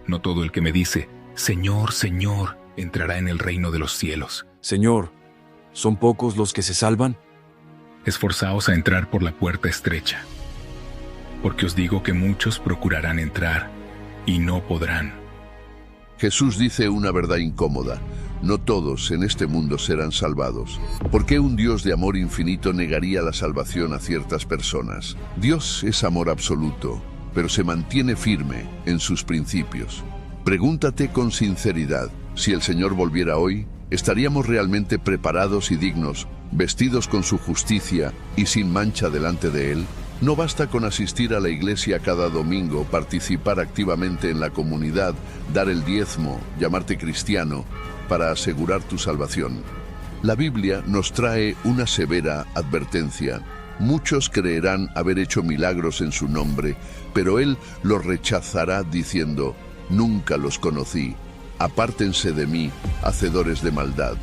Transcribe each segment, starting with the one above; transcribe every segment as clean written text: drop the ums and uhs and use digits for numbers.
No todo el que me dice, Señor, Señor, entrará en el reino de los cielos. Señor, ¿son pocos los que se salvan? Esforzaos a entrar por la puerta estrecha, porque os digo que muchos procurarán entrar y no podrán. Jesús dice una verdad incómoda. No todos en este mundo serán salvados. ¿Por qué un Dios de amor infinito negaría la salvación a ciertas personas? Dios es amor absoluto, pero se mantiene firme en sus principios. Pregúntate con sinceridad, si el Señor volviera hoy, ¿estaríamos realmente preparados y dignos, vestidos con su justicia y sin mancha delante de Él? No basta con asistir a la iglesia cada domingo, participar activamente en la comunidad, dar el diezmo, llamarte cristiano, para asegurar tu salvación. La Biblia nos trae una severa advertencia. Muchos creerán haber hecho milagros en su nombre, pero Él los rechazará diciendo, nunca los conocí, apártense de mí, hacedores de maldad.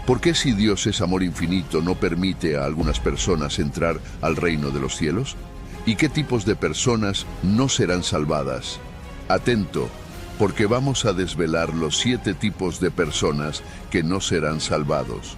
¿Por qué si Dios es amor infinito no permite a algunas personas entrar al reino de los cielos? ¿Y qué tipos de personas no serán salvadas? Atento, porque vamos a desvelar los 7 tipos de personas que no serán salvados.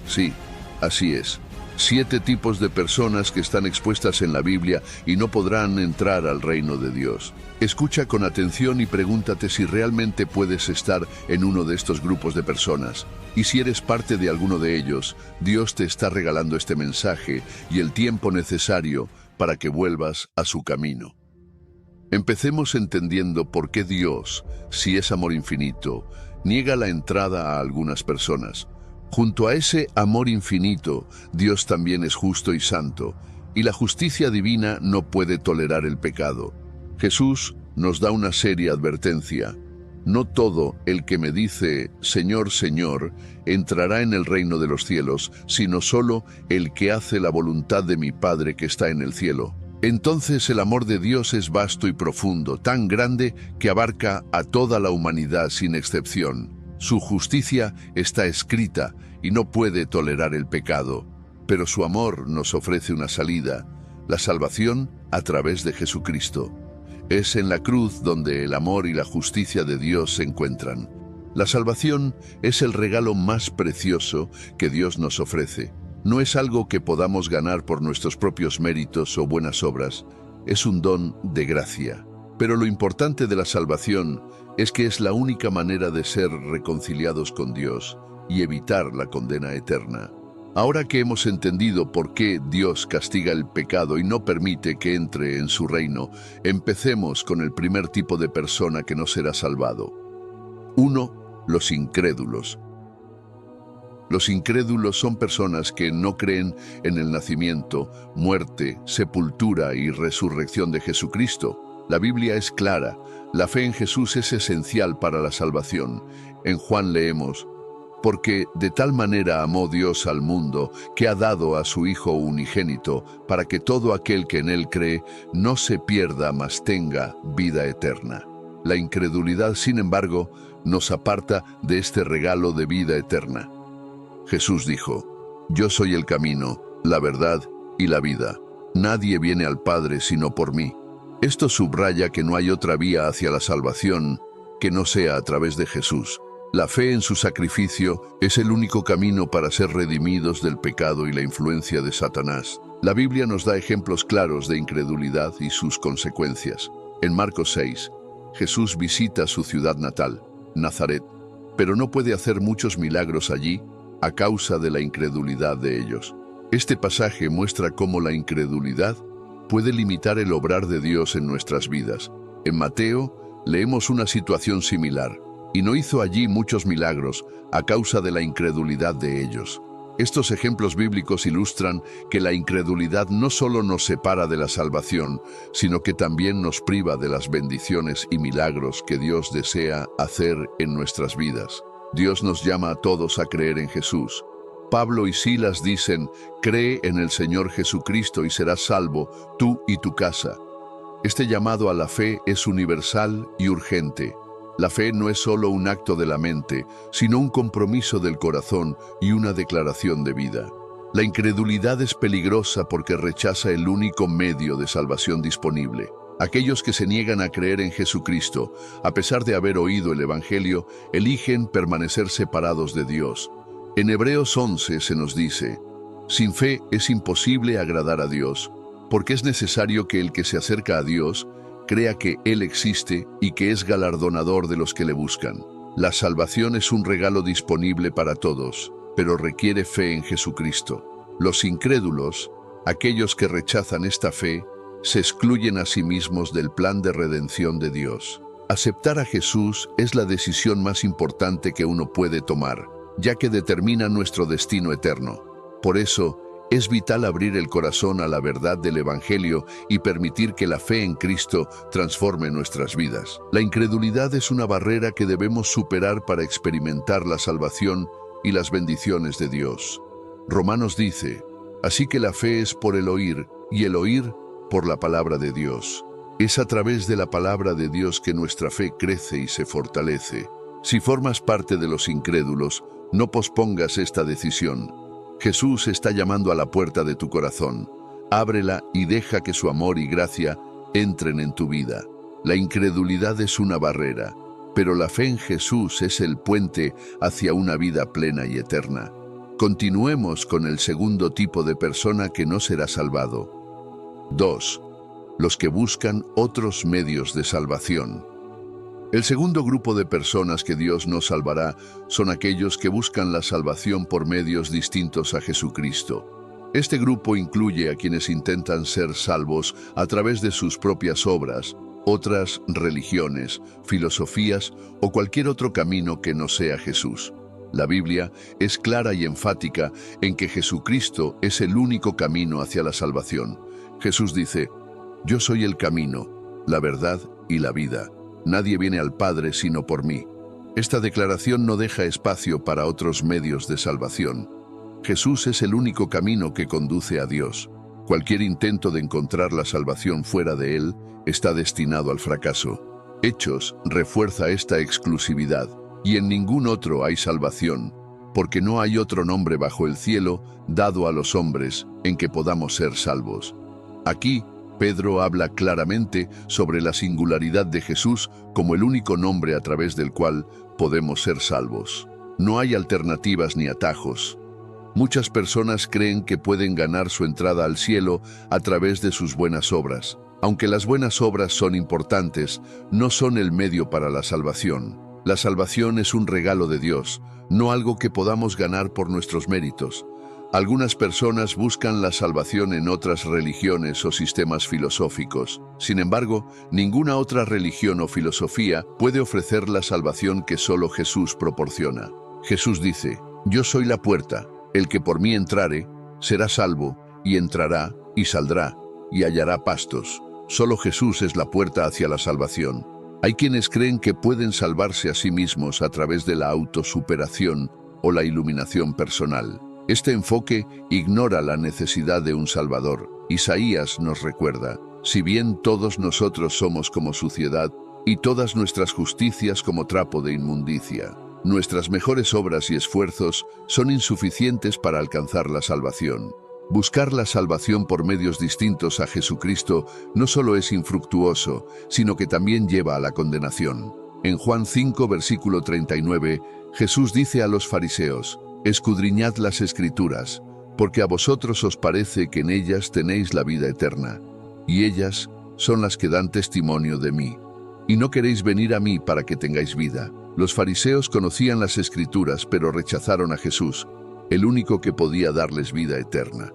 Sí, así es. 7 tipos de personas que están expuestas en la Biblia y no podrán entrar al reino de Dios. Escucha con atención y pregúntate si realmente puedes estar en uno de estos grupos de personas. Y si eres parte de alguno de ellos, Dios te está regalando este mensaje y el tiempo necesario para que vuelvas a su camino. Empecemos entendiendo por qué Dios, si es amor infinito, niega la entrada a algunas personas. Junto a ese amor infinito, Dios también es justo y santo, y la justicia divina no puede tolerar el pecado. Jesús nos da una seria advertencia. No todo el que me dice, Señor, Señor, entrará en el reino de los cielos, sino solo el que hace la voluntad de mi Padre que está en el cielo. Entonces el amor de Dios es vasto y profundo, tan grande que abarca a toda la humanidad sin excepción. Su justicia está escrita y no puede tolerar el pecado, pero su amor nos ofrece una salida, la salvación a través de Jesucristo. Es en la cruz donde el amor y la justicia de Dios se encuentran. La salvación es el regalo más precioso que Dios nos ofrece. No es algo que podamos ganar por nuestros propios méritos o buenas obras, es un don de gracia. Pero lo importante de la salvación es que es la única manera de ser reconciliados con Dios y evitar la condena eterna. Ahora que hemos entendido por qué Dios castiga el pecado y no permite que entre en su reino, empecemos con el primer tipo de persona que no será salvado. 1. Los incrédulos. Los incrédulos son personas que no creen en el nacimiento, muerte, sepultura y resurrección de Jesucristo. La Biblia es clara, la fe en Jesús es esencial para la salvación. En Juan leemos, porque de tal manera amó Dios al mundo, que ha dado a su Hijo unigénito, para que todo aquel que en Él cree no se pierda, mas tenga vida eterna. La incredulidad, sin embargo, nos aparta de este regalo de vida eterna. Jesús dijo, yo soy el camino, la verdad y la vida. Nadie viene al Padre sino por mí. Esto subraya que no hay otra vía hacia la salvación que no sea a través de Jesús. La fe en su sacrificio es el único camino para ser redimidos del pecado y la influencia de Satanás. La Biblia nos da ejemplos claros de incredulidad y sus consecuencias. En Marcos 6, Jesús visita su ciudad natal, Nazaret, pero no puede hacer muchos milagros allí a causa de la incredulidad de ellos. Este pasaje muestra cómo la incredulidad puede limitar el obrar de Dios en nuestras vidas. En Mateo leemos una situación similar, y no hizo allí muchos milagros a causa de la incredulidad de ellos. Estos ejemplos bíblicos ilustran que la incredulidad no solo nos separa de la salvación, sino que también nos priva de las bendiciones y milagros que Dios desea hacer en nuestras vidas. Dios nos llama a todos a creer en Jesús. Pablo y Silas dicen, cree en el Señor Jesucristo y serás salvo, tú y tu casa. Este llamado a la fe es universal y urgente. La fe no es solo un acto de la mente, sino un compromiso del corazón y una declaración de vida. La incredulidad es peligrosa porque rechaza el único medio de salvación disponible. Aquellos que se niegan a creer en Jesucristo, a pesar de haber oído el Evangelio, eligen permanecer separados de Dios. En Hebreos 11 se nos dice: sin fe es imposible agradar a Dios, porque es necesario que el que se acerca a Dios crea que Él existe y que es galardonador de los que le buscan. La salvación es un regalo disponible para todos, pero requiere fe en Jesucristo. Los incrédulos, aquellos que rechazan esta fe, se excluyen a sí mismos del plan de redención de Dios. Aceptar a Jesús es la decisión más importante que uno puede tomar, ya que determina nuestro destino eterno. Por eso, es vital abrir el corazón a la verdad del Evangelio y permitir que la fe en Cristo transforme nuestras vidas. La incredulidad es una barrera que debemos superar para experimentar la salvación y las bendiciones de Dios. Romanos dice: así que la fe es por el oír, y el oír por la palabra de Dios. Es a través de la palabra de Dios que nuestra fe crece y se fortalece. Si formas parte de los incrédulos, no pospongas esta decisión. Jesús está llamando a la puerta de tu corazón. Ábrela y deja que su amor y gracia entren en tu vida. La incredulidad es una barrera, pero la fe en Jesús es el puente hacia una vida plena y eterna. Continuemos con el segundo tipo de persona que no será salvado. 2. Los que buscan otros medios de salvación. El segundo grupo de personas que Dios no salvará son aquellos que buscan la salvación por medios distintos a Jesucristo. Este grupo incluye a quienes intentan ser salvos a través de sus propias obras, otras religiones, filosofías o cualquier otro camino que no sea Jesús. La Biblia es clara y enfática en que Jesucristo es el único camino hacia la salvación. Jesús dice: yo soy el camino, la verdad y la vida. Nadie viene al Padre sino por mí. Esta declaración no deja espacio para otros medios de salvación. Jesús es el único camino que conduce a Dios. Cualquier intento de encontrar la salvación fuera de Él está destinado al fracaso. Hechos refuerza esta exclusividad, y en ningún otro hay salvación, porque no hay otro nombre bajo el cielo dado a los hombres en que podamos ser salvos. Aquí, Pedro habla claramente sobre la singularidad de Jesús como el único nombre a través del cual podemos ser salvos. No hay alternativas ni atajos. Muchas personas creen que pueden ganar su entrada al cielo a través de sus buenas obras. Aunque las buenas obras son importantes, no son el medio para la salvación. La salvación es un regalo de Dios, no algo que podamos ganar por nuestros méritos. Algunas personas buscan la salvación en otras religiones o sistemas filosóficos. Sin embargo, ninguna otra religión o filosofía puede ofrecer la salvación que solo Jesús proporciona. Jesús dice: yo soy la puerta, el que por mí entrare, será salvo, y entrará, y saldrá, y hallará pastos. Solo Jesús es la puerta hacia la salvación. Hay quienes creen que pueden salvarse a sí mismos a través de la autosuperación o la iluminación personal. Este enfoque ignora la necesidad de un Salvador. Isaías nos recuerda: si bien todos nosotros somos como suciedad, y todas nuestras justicias como trapo de inmundicia, nuestras mejores obras y esfuerzos son insuficientes para alcanzar la salvación. Buscar la salvación por medios distintos a Jesucristo no solo es infructuoso, sino que también lleva a la condenación. En Juan 5, versículo 39, Jesús dice a los fariseos: escudriñad las Escrituras, porque a vosotros os parece que en ellas tenéis la vida eterna, y ellas son las que dan testimonio de mí. Y no queréis venir a mí para que tengáis vida. Los fariseos conocían las Escrituras, pero rechazaron a Jesús, el único que podía darles vida eterna.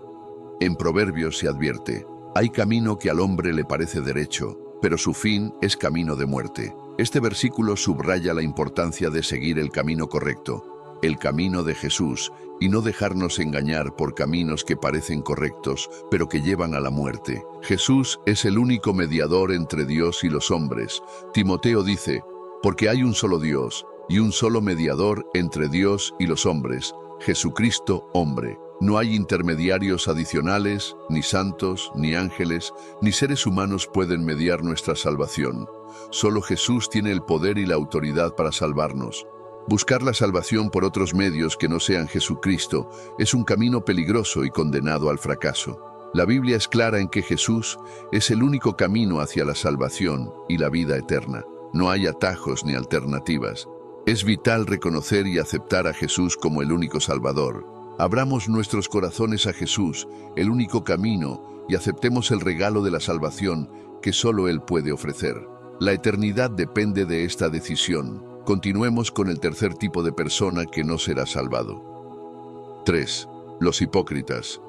En Proverbios se advierte: hay camino que al hombre le parece derecho, pero su fin es camino de muerte. Este versículo subraya la importancia de seguir el camino correcto, el camino de Jesús, y no dejarnos engañar por caminos que parecen correctos, pero que llevan a la muerte. Jesús es el único mediador entre Dios y los hombres. Timoteo dice: porque hay un solo Dios, y un solo mediador entre Dios y los hombres, Jesucristo hombre. No hay intermediarios adicionales, ni santos, ni ángeles, ni seres humanos pueden mediar nuestra salvación. Solo Jesús tiene el poder y la autoridad para salvarnos. Buscar la salvación por otros medios que no sean Jesucristo es un camino peligroso y condenado al fracaso. La Biblia es clara en que Jesús es el único camino hacia la salvación y la vida eterna. No hay atajos ni alternativas. Es vital reconocer y aceptar a Jesús como el único Salvador. Abramos nuestros corazones a Jesús, el único camino, y aceptemos el regalo de la salvación que solo Él puede ofrecer. La eternidad depende de esta decisión. Continuemos con el tercer tipo de persona que no será salvado. 3. Los hipócritas.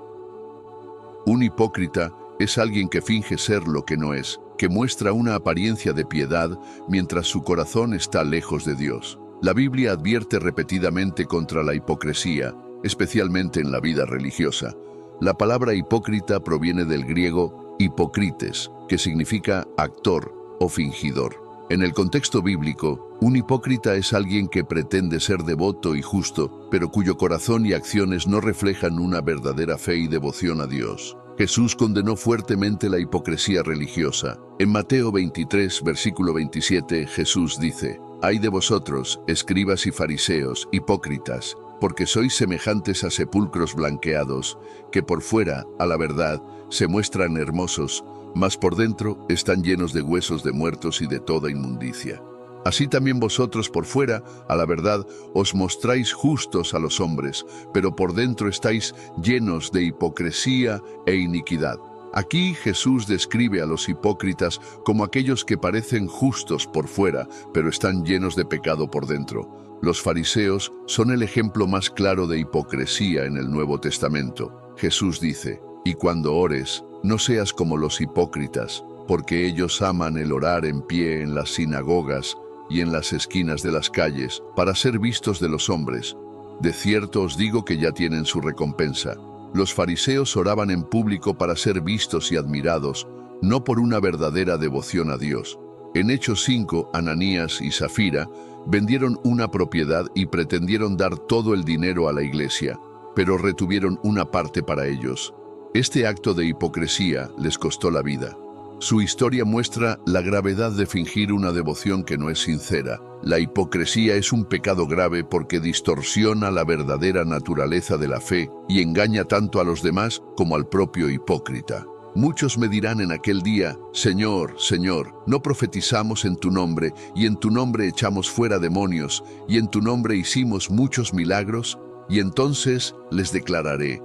Un hipócrita es alguien que finge ser lo que no es, que muestra una apariencia de piedad mientras su corazón está lejos de Dios. La Biblia advierte repetidamente contra la hipocresía, especialmente en la vida religiosa. La palabra hipócrita proviene del griego hipócrites, que significa actor o fingidor. En el contexto bíblico, un hipócrita es alguien que pretende ser devoto y justo, pero cuyo corazón y acciones no reflejan una verdadera fe y devoción a Dios. Jesús condenó fuertemente la hipocresía religiosa. En Mateo 23, versículo 27, Jesús dice: «Ay de vosotros, escribas y fariseos, hipócritas, porque sois semejantes a sepulcros blanqueados, que por fuera, a la verdad, se muestran hermosos, mas por dentro están llenos de huesos de muertos y de toda inmundicia. Así también vosotros por fuera, a la verdad, os mostráis justos a los hombres, pero por dentro estáis llenos de hipocresía e iniquidad». Aquí Jesús describe a los hipócritas como aquellos que parecen justos por fuera, pero están llenos de pecado por dentro. Los fariseos son el ejemplo más claro de hipocresía en el Nuevo Testamento. Jesús dice: «Y cuando ores, no seas como los hipócritas, porque ellos aman el orar en pie en las sinagogas y en las esquinas de las calles, para ser vistos de los hombres. De cierto os digo que ya tienen su recompensa». Los fariseos oraban en público para ser vistos y admirados, no por una verdadera devoción a Dios. En Hechos 5, Ananías y Zafira vendieron una propiedad y pretendieron dar todo el dinero a la iglesia, pero retuvieron una parte para ellos. Este acto de hipocresía les costó la vida. Su historia muestra la gravedad de fingir una devoción que no es sincera. La hipocresía es un pecado grave porque distorsiona la verdadera naturaleza de la fe y engaña tanto a los demás como al propio hipócrita. Muchos me dirán en aquel día: «Señor, Señor, ¿no profetizamos en tu nombre, y en tu nombre echamos fuera demonios, y en tu nombre hicimos muchos milagros?» Y entonces les declararé: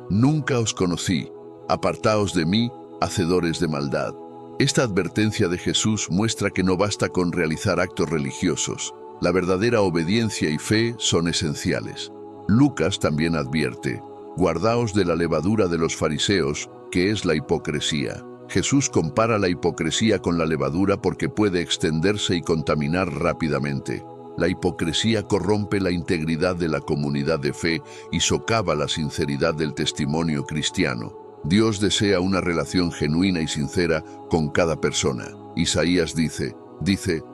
«Nunca os conocí, apartaos de mí, hacedores de maldad». Esta advertencia de Jesús muestra que no basta con realizar actos religiosos. La verdadera obediencia y fe son esenciales. Lucas también advierte: «Guardaos de la levadura de los fariseos, que es la hipocresía». Jesús compara la hipocresía con la levadura porque puede extenderse y contaminar rápidamente. La hipocresía corrompe la integridad de la comunidad de fe y socava la sinceridad del testimonio cristiano. Dios desea una relación genuina y sincera con cada persona. Isaías dice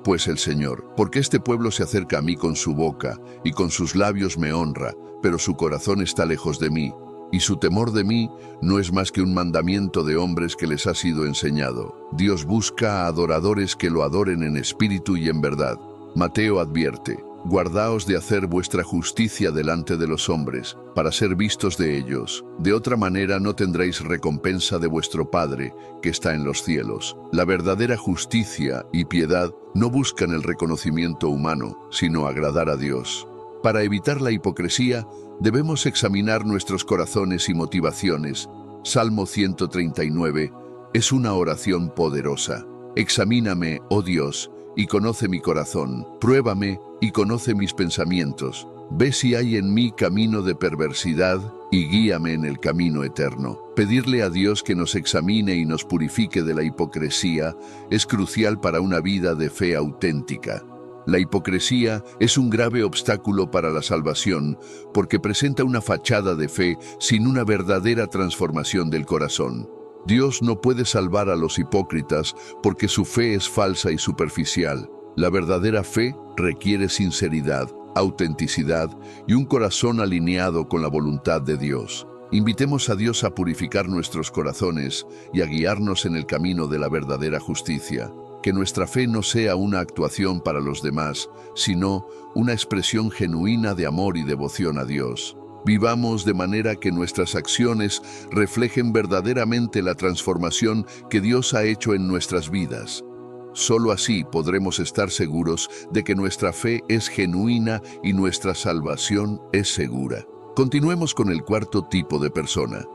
pues el Señor: «Porque este pueblo se acerca a mí con su boca, y con sus labios me honra, pero su corazón está lejos de mí, y su temor de mí no es más que un mandamiento de hombres que les ha sido enseñado». Dios busca a adoradores que lo adoren en espíritu y en verdad. Mateo advierte: «Guardaos de hacer vuestra justicia delante de los hombres, para ser vistos de ellos. De otra manera no tendréis recompensa de vuestro Padre, que está en los cielos». La verdadera justicia y piedad no buscan el reconocimiento humano, sino agradar a Dios. Para evitar la hipocresía, debemos examinar nuestros corazones y motivaciones. Salmo 139 es una oración poderosa. «Examíname, oh Dios, y conoce mi corazón. Pruébame y conoce mis pensamientos. Ve si hay en mí camino de perversidad y guíame en el camino eterno». Pedirle a Dios que nos examine y nos purifique de la hipocresía es crucial para una vida de fe auténtica. La hipocresía es un grave obstáculo para la salvación porque presenta una fachada de fe sin una verdadera transformación del corazón. Dios no puede salvar a los hipócritas porque su fe es falsa y superficial. La verdadera fe requiere sinceridad, autenticidad y un corazón alineado con la voluntad de Dios. Invitemos a Dios a purificar nuestros corazones y a guiarnos en el camino de la verdadera justicia. Que nuestra fe no sea una actuación para los demás, sino una expresión genuina de amor y devoción a Dios. Vivamos de manera que nuestras acciones reflejen verdaderamente la transformación que Dios ha hecho en nuestras vidas. Solo así podremos estar seguros de que nuestra fe es genuina y nuestra salvación es segura. Continuemos con el cuarto tipo de persona.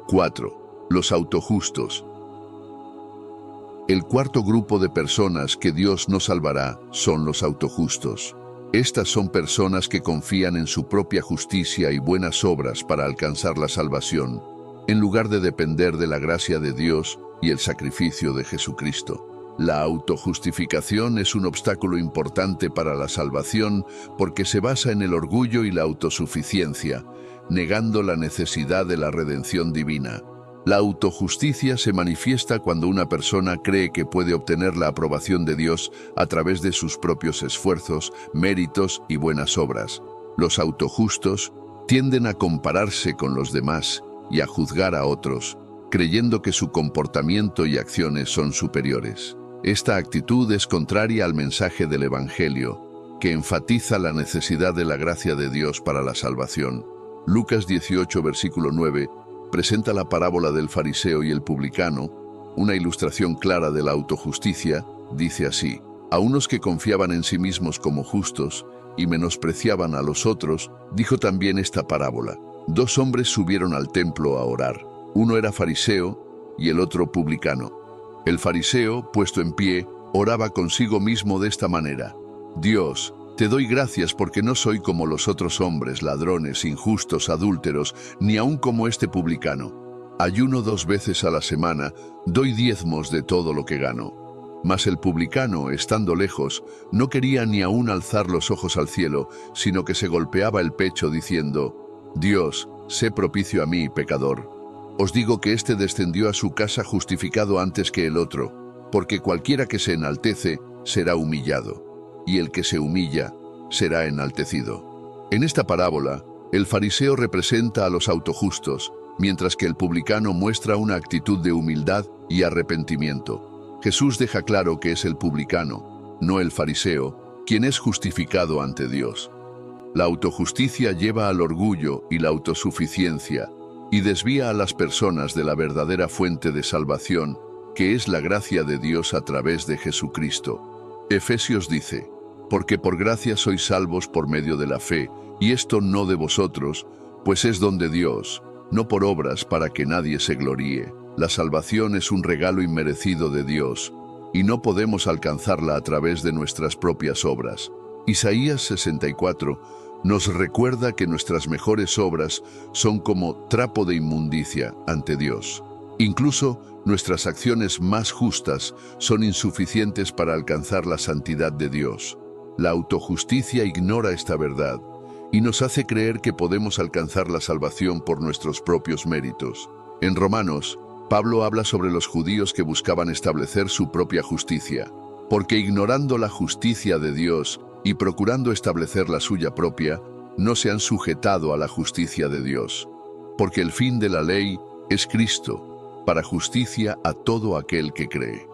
4. Los autojustos. El cuarto grupo de personas que Dios no salvará son los autojustos. Estas son personas que confían en su propia justicia y buenas obras para alcanzar la salvación, en lugar de depender de la gracia de Dios y el sacrificio de Jesucristo. La autojustificación es un obstáculo importante para la salvación porque se basa en el orgullo y la autosuficiencia, negando la necesidad de la redención divina. La autojusticia se manifiesta cuando una persona cree que puede obtener la aprobación de Dios a través de sus propios esfuerzos, méritos y buenas obras. Los autojustos tienden a compararse con los demás y a juzgar a otros, creyendo que su comportamiento y acciones son superiores. Esta actitud es contraria al mensaje del Evangelio, que enfatiza la necesidad de la gracia de Dios para la salvación. Lucas 18, versículo 9, presenta la parábola del fariseo y el publicano, una ilustración clara de la autojusticia. Dice así: a unos que confiaban en sí mismos como justos y menospreciaban a los otros, dijo también esta parábola. Dos hombres subieron al templo a orar. Uno era fariseo y el otro publicano. El fariseo, puesto en pie, oraba consigo mismo de esta manera: Dios, te doy gracias porque no soy como los otros hombres, ladrones, injustos, adúlteros, ni aun como este publicano. Ayuno 2 veces a la semana, doy diezmos de todo lo que gano. Mas el publicano, estando lejos, no quería ni aun alzar los ojos al cielo, sino que se golpeaba el pecho diciendo: Dios, sé propicio a mí, pecador. Os digo que éste descendió a su casa justificado antes que el otro, porque cualquiera que se enaltece será humillado, y el que se humilla será enaltecido. En esta parábola, el fariseo representa a los autojustos, mientras que el publicano muestra una actitud de humildad y arrepentimiento. Jesús deja claro que es el publicano, no el fariseo, quien es justificado ante Dios. La autojusticia lleva al orgullo y la autosuficiencia, y desvía a las personas de la verdadera fuente de salvación, que es la gracia de Dios a través de Jesucristo. Efesios dice: porque por gracia sois salvos por medio de la fe, y esto no de vosotros, pues es don de Dios, no por obras para que nadie se gloríe. La salvación es un regalo inmerecido de Dios, y no podemos alcanzarla a través de nuestras propias obras. Isaías 64 nos recuerda que nuestras mejores obras son como trapo de inmundicia ante Dios. Incluso nuestras acciones más justas son insuficientes para alcanzar la santidad de Dios. La autojusticia ignora esta verdad y nos hace creer que podemos alcanzar la salvación por nuestros propios méritos. En Romanos, Pablo habla sobre los judíos que buscaban establecer su propia justicia, porque ignorando la justicia de Dios y procurando establecer la suya propia, no se han sujetado a la justicia de Dios. Porque el fin de la ley es Cristo, para justicia a todo aquel que cree.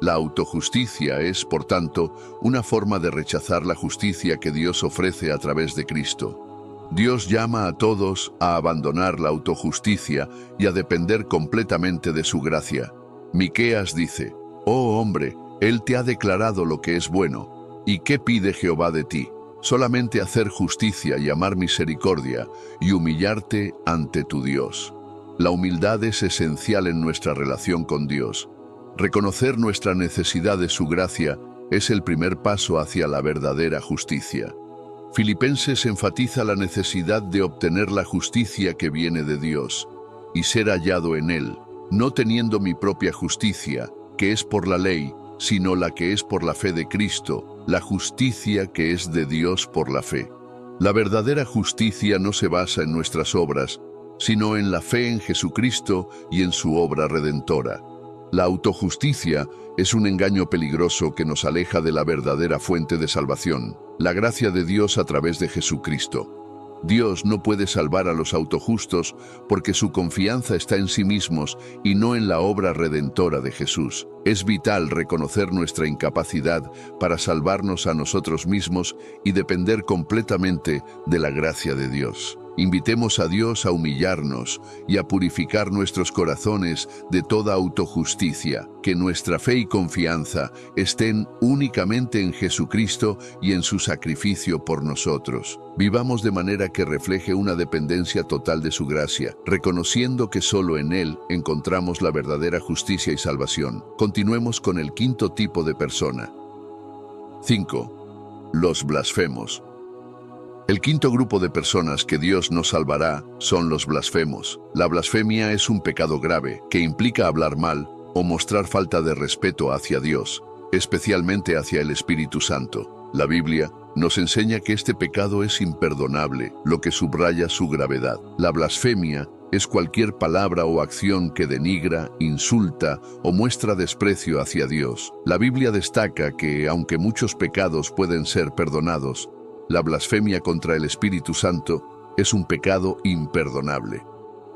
La autojusticia es, por tanto, una forma de rechazar la justicia que Dios ofrece a través de Cristo. Dios llama a todos a abandonar la autojusticia y a depender completamente de su gracia. Miqueas dice: oh hombre, Él te ha declarado lo que es bueno. ¿Y qué pide Jehová de ti? Solamente hacer justicia y amar misericordia y humillarte ante tu Dios. La humildad es esencial en nuestra relación con Dios. Reconocer nuestra necesidad de su gracia es el primer paso hacia la verdadera justicia. Filipenses enfatiza la necesidad de obtener la justicia que viene de Dios y ser hallado en Él, no teniendo mi propia justicia, que es por la ley, sino la que es por la fe de Cristo, la justicia que es de Dios por la fe. La verdadera justicia no se basa en nuestras obras, sino en la fe en Jesucristo y en su obra redentora. La autojusticia es un engaño peligroso que nos aleja de la verdadera fuente de salvación, la gracia de Dios a través de Jesucristo. Dios no puede salvar a los autojustos porque su confianza está en sí mismos y no en la obra redentora de Jesús. Es vital reconocer nuestra incapacidad para salvarnos a nosotros mismos y depender completamente de la gracia de Dios. Invitemos a Dios a humillarnos y a purificar nuestros corazones de toda autojusticia, que nuestra fe y confianza estén únicamente en Jesucristo y en su sacrificio por nosotros. Vivamos de manera que refleje una dependencia total de su gracia, reconociendo que solo en Él encontramos la verdadera justicia y salvación. Continuemos con el quinto tipo de persona. 5. Los blasfemos. El quinto grupo de personas que Dios no salvará son los blasfemos. La blasfemia es un pecado grave que implica hablar mal o mostrar falta de respeto hacia Dios, especialmente hacia el Espíritu Santo. La Biblia nos enseña que este pecado es imperdonable, lo que subraya su gravedad. La blasfemia es cualquier palabra o acción que denigra, insulta o muestra desprecio hacia Dios. La Biblia destaca que, aunque muchos pecados pueden ser perdonados, la blasfemia contra el Espíritu Santo es un pecado imperdonable.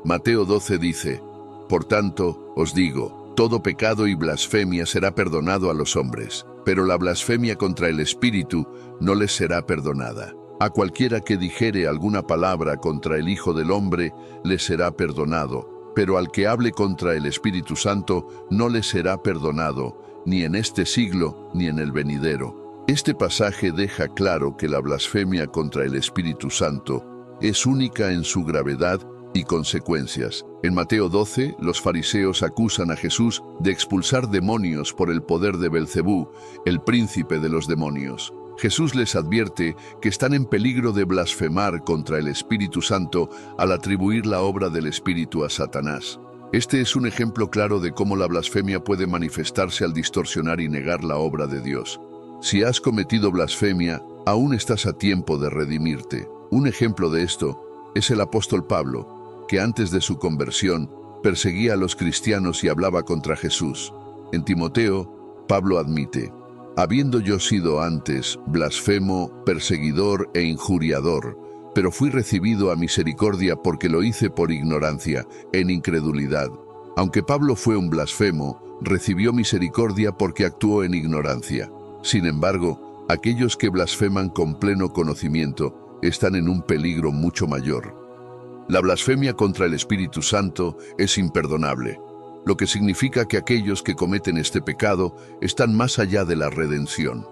Mateo 12 dice: «Por tanto, os digo, todo pecado y blasfemia será perdonado a los hombres, pero la blasfemia contra el Espíritu no les será perdonada. A cualquiera que dijere alguna palabra contra el Hijo del Hombre, le será perdonado, pero al que hable contra el Espíritu Santo, no le será perdonado, ni en este siglo, ni en el venidero». Este pasaje deja claro que la blasfemia contra el Espíritu Santo es única en su gravedad y consecuencias. En Mateo 12, los fariseos acusan a Jesús de expulsar demonios por el poder de Belcebú, el príncipe de los demonios. Jesús les advierte que están en peligro de blasfemar contra el Espíritu Santo al atribuir la obra del Espíritu a Satanás. Este es un ejemplo claro de cómo la blasfemia puede manifestarse al distorsionar y negar la obra de Dios. Si has cometido blasfemia, aún estás a tiempo de redimirte. Un ejemplo de esto es el apóstol Pablo, que antes de su conversión perseguía a los cristianos y hablaba contra Jesús. En Timoteo, Pablo admite: «Habiendo yo sido antes blasfemo, perseguidor e injuriador, pero fui recibido a misericordia porque lo hice por ignorancia, en incredulidad». Aunque Pablo fue un blasfemo, recibió misericordia porque actuó en ignorancia. Sin embargo, aquellos que blasfeman con pleno conocimiento están en un peligro mucho mayor. La blasfemia contra el Espíritu Santo es imperdonable, lo que significa que aquellos que cometen este pecado están más allá de la redención.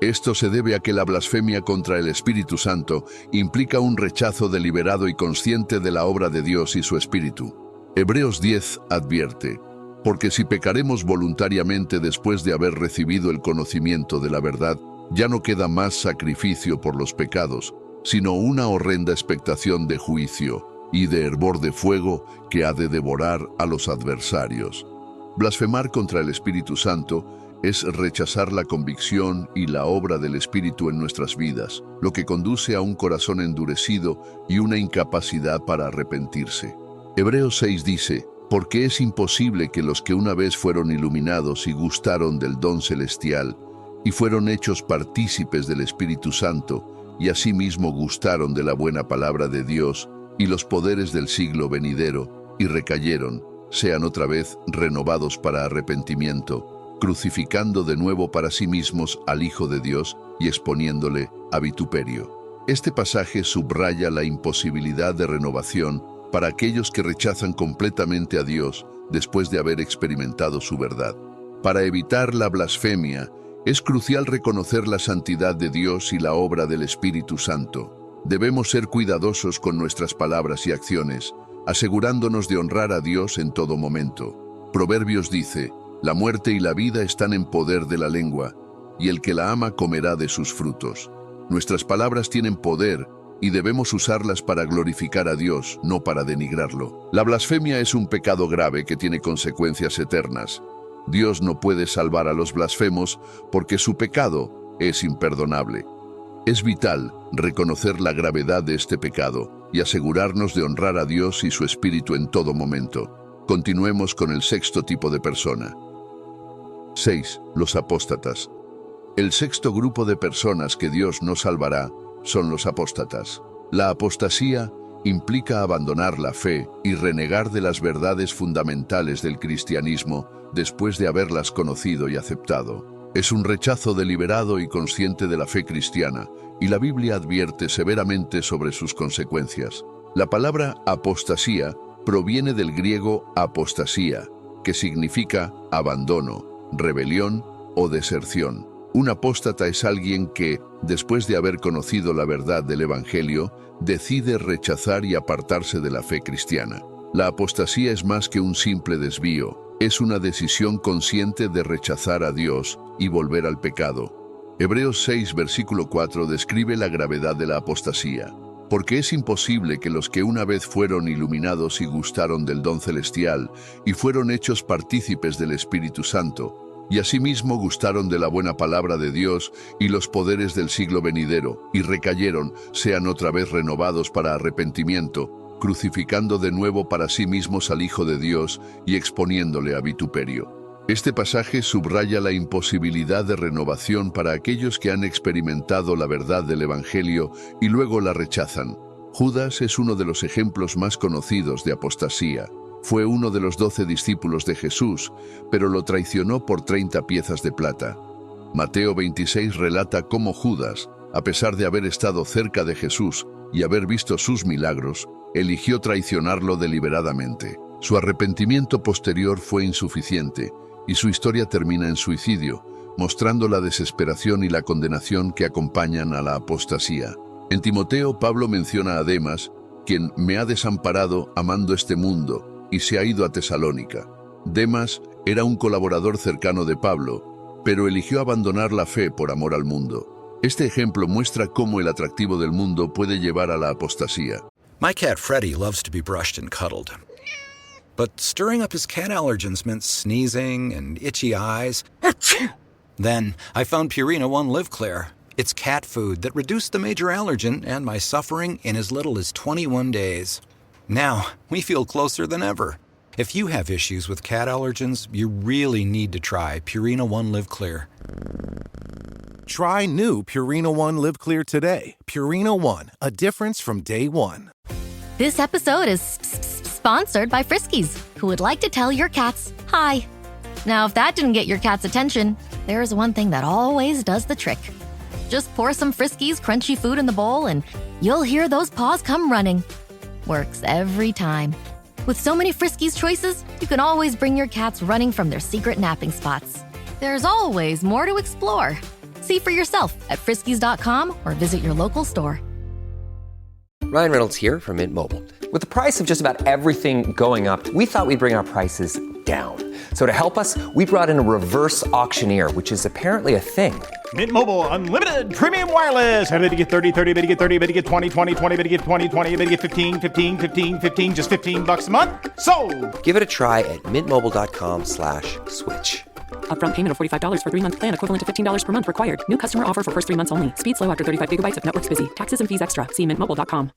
Esto se debe a que la blasfemia contra el Espíritu Santo implica un rechazo deliberado y consciente de la obra de Dios y su Espíritu. Hebreos 10 advierte: «Porque si pecaremos voluntariamente después de haber recibido el conocimiento de la verdad, ya no queda más sacrificio por los pecados, sino una horrenda expectación de juicio y de hervor de fuego que ha de devorar a los adversarios». Blasfemar contra el Espíritu Santo es rechazar la convicción y la obra del Espíritu en nuestras vidas, lo que conduce a un corazón endurecido y una incapacidad para arrepentirse. Hebreos 6 dice: «Porque es imposible que los que una vez fueron iluminados y gustaron del don celestial, y fueron hechos partícipes del Espíritu Santo, y asimismo gustaron de la buena palabra de Dios y los poderes del siglo venidero, y recayeron, sean otra vez renovados para arrepentimiento, crucificando de nuevo para sí mismos al Hijo de Dios y exponiéndole a vituperio». Este pasaje subraya la imposibilidad de renovación para aquellos que rechazan completamente a Dios después de haber experimentado su verdad. Para evitar la blasfemia, es crucial reconocer la santidad de Dios y la obra del Espíritu Santo. Debemos ser cuidadosos con nuestras palabras y acciones, asegurándonos de honrar a Dios en todo momento. Proverbios dice: «La muerte y la vida están en poder de la lengua, y el que la ama comerá de sus frutos». Nuestras palabras tienen poder, y debemos usarlas para glorificar a Dios, no para denigrarlo. La blasfemia es un pecado grave que tiene consecuencias eternas. Dios no puede salvar a los blasfemos porque su pecado es imperdonable. Es vital reconocer la gravedad de este pecado y asegurarnos de honrar a Dios y su Espíritu en todo momento. Continuemos con el sexto tipo de persona. 6. Los apóstatas. El sexto grupo de personas que Dios no salvará son los apóstatas. La apostasía implica abandonar la fe y renegar de las verdades fundamentales del cristianismo después de haberlas conocido y aceptado. Es un rechazo deliberado y consciente de la fe cristiana, y la Biblia advierte severamente sobre sus consecuencias. La palabra apostasía proviene del griego apostasía, que significa abandono, rebelión o deserción. Un apóstata es alguien que, después de haber conocido la verdad del Evangelio, decide rechazar y apartarse de la fe cristiana. La apostasía es más que un simple desvío, es una decisión consciente de rechazar a Dios y volver al pecado. Hebreos 6, versículo 4 describe la gravedad de la apostasía. Porque es imposible que los que una vez fueron iluminados y gustaron del don celestial y fueron hechos partícipes del Espíritu Santo, y asimismo gustaron de la buena palabra de Dios y los poderes del siglo venidero, y recayeron, sean otra vez renovados para arrepentimiento, crucificando de nuevo para sí mismos al Hijo de Dios y exponiéndole a vituperio. Este pasaje subraya la imposibilidad de renovación para aquellos que han experimentado la verdad del Evangelio y luego la rechazan. Judas es uno de los ejemplos más conocidos de apostasía. Fue uno de los 12 discípulos de Jesús, pero lo traicionó por 30 piezas de plata. Mateo 26 relata cómo Judas, a pesar de haber estado cerca de Jesús y haber visto sus milagros, eligió traicionarlo deliberadamente. Su arrepentimiento posterior fue insuficiente, y su historia termina en suicidio, mostrando la desesperación y la condenación que acompañan a la apostasía. En Timoteo, Pablo menciona a Demas, quien me ha desamparado amando este mundo, y se ha ido a Tesalónica. Demas era un colaborador cercano de Pablo, pero eligió abandonar la fe por amor al mundo. Este ejemplo muestra cómo el atractivo del mundo puede llevar a la apostasía. My cat Freddie loves to be brushed and cuddled. But stirring up his cat allergens meant sneezing and itchy eyes. Then I found Purina One Live Clear. It's cat food that reduced the major allergen and my suffering in as little as 21 days. Now, we feel closer than ever. If you have issues with cat allergens, you really need to try Purina One Live Clear. Try new Purina One Live Clear today. Purina One, a difference from day one. This episode is sponsored by Friskies, who would like to tell your cats hi. Now, if that didn't get your cat's attention, there's one thing that always does the trick. Just pour some Friskies crunchy food in the bowl and you'll hear those paws come running. Works every time. With so many Friskies choices, you can always bring your cats running from their secret napping spots. There's always more to explore. See for yourself at friskies.com or visit your local store. Ryan Reynolds here from Mint Mobile. With the price of just about everything going up, we thought we'd bring our prices down. So to help us, we brought in a reverse auctioneer, which is apparently a thing. Mint Mobile Unlimited Premium Wireless. How to get 30, 30, bit to get 30, bit to get 20, 20, 20, bit to get 20, 20, bit to get 15, 15, 15, 15, just $15 a month? Sold! Give it a try at mintmobile.com/switch. Upfront payment of $45 for 3-month plan, equivalent to $15 per month required. New customer offer for first 3 months only. Speed slow after 35 gigabytes if network's busy. Taxes and fees extra. See mintmobile.com.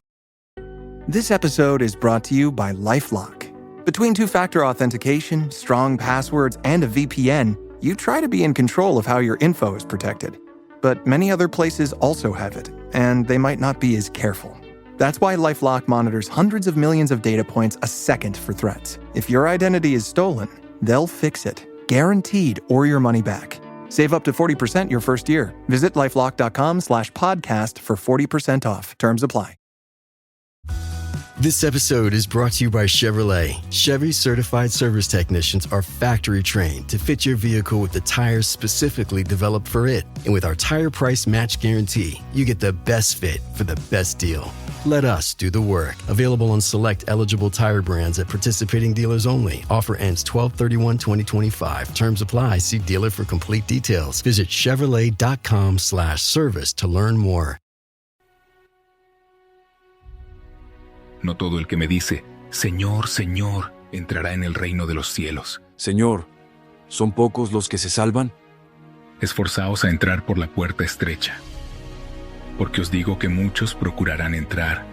This episode is brought to you by LifeLock. Between two-factor authentication, strong passwords, and a VPN, you try to be in control of how your info is protected. But many other places also have it, and they might not be as careful. That's why LifeLock monitors hundreds of millions of data points a second for threats. If your identity is stolen, they'll fix it. Guaranteed, or your money back. Save up to 40% your first year. Visit LifeLock.com/podcast for 40% off. Terms apply. This episode is brought to you by Chevrolet. Chevy certified service technicians are factory trained to fit your vehicle with the tires specifically developed for it. And with our tire price match guarantee, you get the best fit for the best deal. Let us do the work. Available on select eligible tire brands at participating dealers only. Offer ends 12/31/2025. Terms apply. See dealer for complete details. Visit Chevrolet.com/service to learn more. No todo el que me dice, Señor, Señor, entrará en el reino de los cielos. Señor, ¿son pocos los que se salvan? Esforzaos a entrar por la puerta estrecha, porque os digo que muchos procurarán entrar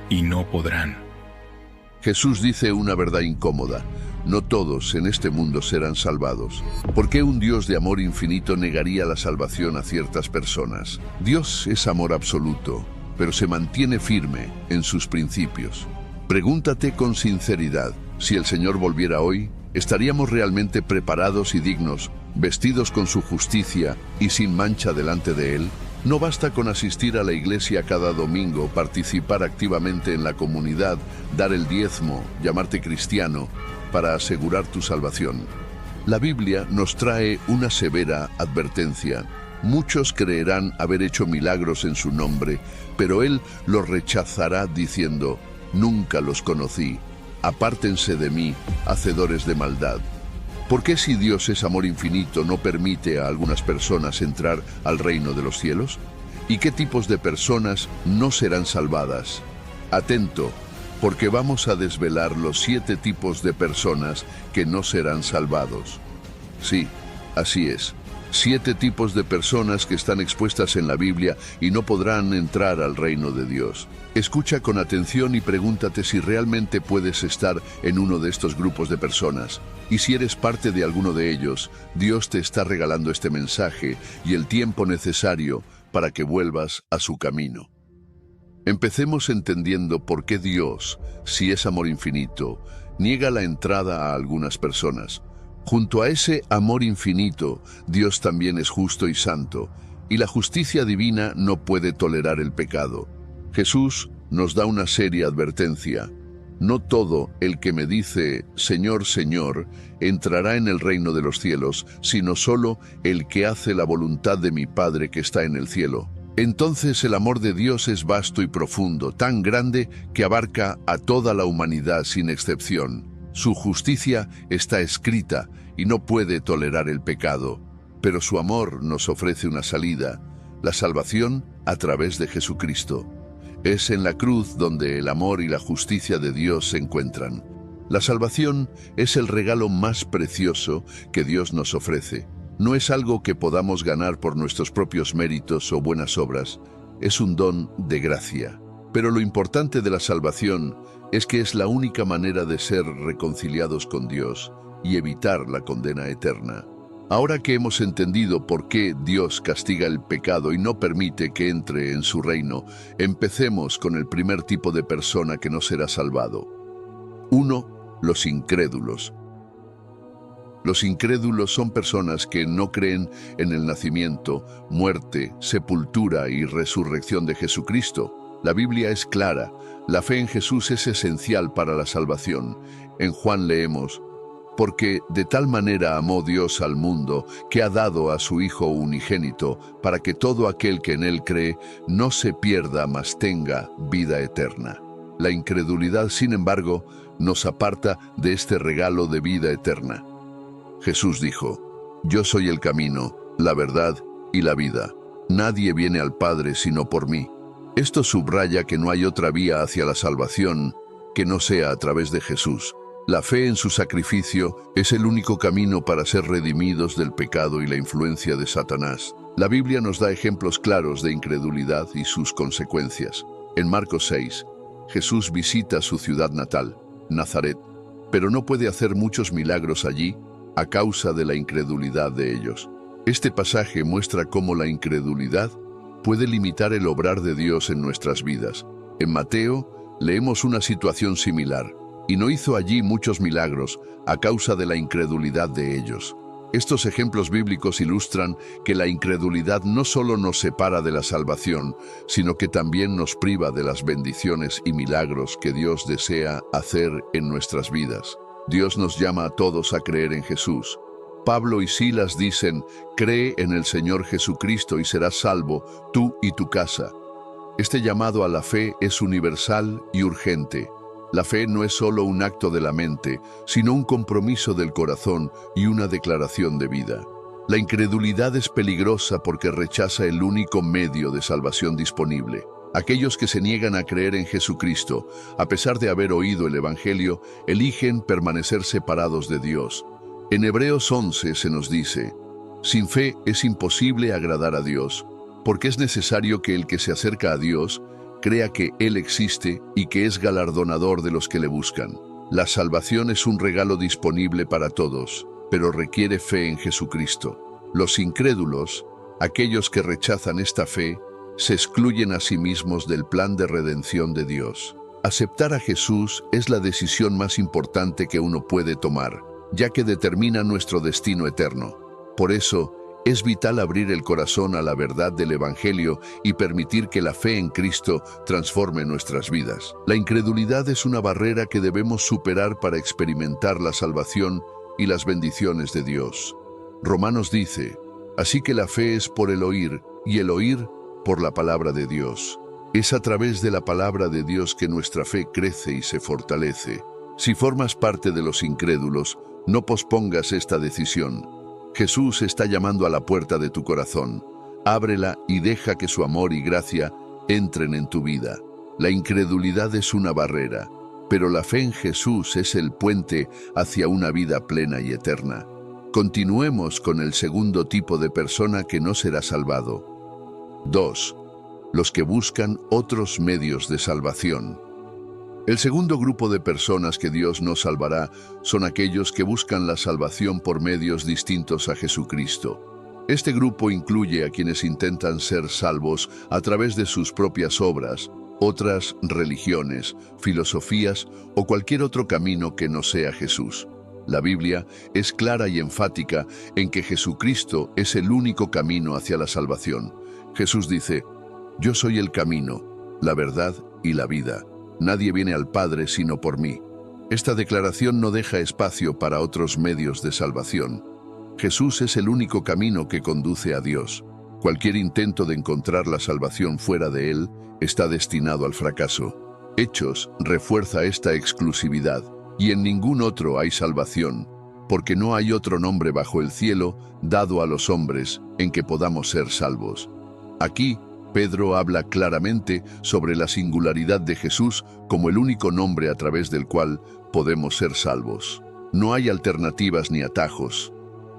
y no podrán. Jesús dice una verdad incómoda. No todos en este mundo serán salvados. ¿Por qué un Dios de amor infinito negaría la salvación a ciertas personas? Dios es amor absoluto. pero se mantiene firme en sus principios. Pregúntate con sinceridad, si el Señor volviera hoy, ¿estaríamos realmente preparados y dignos, vestidos con su justicia y sin mancha delante de Él? No basta con asistir a la iglesia cada domingo, participar activamente en la comunidad, dar el diezmo, llamarte cristiano, para asegurar tu salvación. La Biblia nos trae una severa advertencia. Muchos creerán haber hecho milagros en su nombre, pero Él los rechazará diciendo: nunca los conocí, apártense de mí, hacedores de maldad. ¿Por qué, si Dios es amor infinito, no permite a algunas personas entrar al reino de los cielos? ¿Y qué tipos de personas no serán salvadas? Atento, porque vamos a desvelar los 7 tipos de personas que no serán salvados. Sí, así es. 7 tipos de personas que están expuestas en la Biblia y no podrán entrar al reino de Dios. Escucha con atención y pregúntate si realmente puedes estar en uno de estos grupos de personas. Y si eres parte de alguno de ellos, Dios te está regalando este mensaje y el tiempo necesario para que vuelvas a su camino. Empecemos entendiendo por qué Dios, si es amor infinito, niega la entrada a algunas personas. Junto a ese amor infinito, Dios también es justo y santo, y la justicia divina no puede tolerar el pecado. Jesús nos da una seria advertencia. No todo el que me dice, Señor, Señor, entrará en el reino de los cielos, sino solo el que hace la voluntad de mi Padre que está en el cielo. Entonces el amor de Dios es vasto y profundo, tan grande que abarca a toda la humanidad sin excepción. Su justicia está escrita y no puede tolerar el pecado, pero su amor nos ofrece una salida, la salvación a través de Jesucristo. Es en la cruz donde el amor y la justicia de Dios se encuentran. La salvación es el regalo más precioso que Dios nos ofrece. No es algo que podamos ganar por nuestros propios méritos o buenas obras, es un don de gracia. Pero lo importante de la salvación es que es la única manera de ser reconciliados con Dios y evitar la condena eterna. Ahora que hemos entendido por qué Dios castiga el pecado y no permite que entre en su reino, empecemos con el primer tipo de persona que no será salvado. 1. Los incrédulos. Los incrédulos son personas que no creen en el nacimiento, muerte, sepultura y resurrección de Jesucristo. La Biblia es clara. La fe en Jesús es esencial para la salvación. En Juan leemos: porque de tal manera amó Dios al mundo, que ha dado a su Hijo unigénito, para que todo aquel que en Él cree no se pierda, mas tenga vida eterna. La incredulidad, sin embargo, nos aparta de este regalo de vida eterna. Jesús dijo: yo soy el camino, la verdad y la vida. Nadie viene al Padre sino por mí. Esto subraya que no hay otra vía hacia la salvación que no sea a través de Jesús. La fe en su sacrificio es el único camino para ser redimidos del pecado y la influencia de Satanás. La Biblia nos da ejemplos claros de incredulidad y sus consecuencias. En Marcos 6, Jesús visita su ciudad natal, Nazaret, pero no puede hacer muchos milagros allí a causa de la incredulidad de ellos. Este pasaje muestra cómo la incredulidad puede limitar el obrar de Dios en nuestras vidas. En Mateo leemos una situación similar, y no hizo allí muchos milagros a causa de la incredulidad de ellos. Estos ejemplos bíblicos ilustran que la incredulidad no solo nos separa de la salvación, sino que también nos priva de las bendiciones y milagros que Dios desea hacer en nuestras vidas. Dios nos llama a todos a creer en Jesús. Pablo y Silas dicen: cree en el Señor Jesucristo y serás salvo, tú y tu casa. Este llamado a la fe es universal y urgente. La fe no es solo un acto de la mente, sino un compromiso del corazón y una declaración de vida. La incredulidad es peligrosa porque rechaza el único medio de salvación disponible. Aquellos que se niegan a creer en Jesucristo, a pesar de haber oído el Evangelio, eligen permanecer separados de Dios. En Hebreos 11 se nos dice: sin fe es imposible agradar a Dios, porque es necesario que el que se acerca a Dios crea que Él existe y que es galardonador de los que le buscan. La salvación es un regalo disponible para todos, pero requiere fe en Jesucristo. Los incrédulos, aquellos que rechazan esta fe, se excluyen a sí mismos del plan de redención de Dios. Aceptar a Jesús es la decisión más importante que uno puede tomar, ya que determina nuestro destino eterno. Por eso, es vital abrir el corazón a la verdad del Evangelio y permitir que la fe en Cristo transforme nuestras vidas. La incredulidad es una barrera que debemos superar para experimentar la salvación y las bendiciones de Dios. Romanos dice, así que la fe es por el oír, y el oír por la palabra de Dios. Es a través de la palabra de Dios que nuestra fe crece y se fortalece. Si formas parte de los incrédulos, no pospongas esta decisión. Jesús está llamando a la puerta de tu corazón. Ábrela y deja que su amor y gracia entren en tu vida. La incredulidad es una barrera, pero la fe en Jesús es el puente hacia una vida plena y eterna. Continuemos con el segundo tipo de persona que no será salvado. 2. Los que buscan otros medios de salvación. El segundo grupo de personas que Dios no salvará son aquellos que buscan la salvación por medios distintos a Jesucristo. Este grupo incluye a quienes intentan ser salvos a través de sus propias obras, otras religiones, filosofías o cualquier otro camino que no sea Jesús. La Biblia es clara y enfática en que Jesucristo es el único camino hacia la salvación. Jesús dice, «Yo soy el camino, la verdad y la vida. Nadie viene al Padre sino por mí». Esta declaración no deja espacio para otros medios de salvación. Jesús es el único camino que conduce a Dios. Cualquier intento de encontrar la salvación fuera de Él está destinado al fracaso. Hechos refuerza esta exclusividad, y en ningún otro hay salvación, porque no hay otro nombre bajo el cielo dado a los hombres en que podamos ser salvos. Aquí, Pedro habla claramente sobre la singularidad de Jesús como el único nombre a través del cual podemos ser salvos. No hay alternativas ni atajos.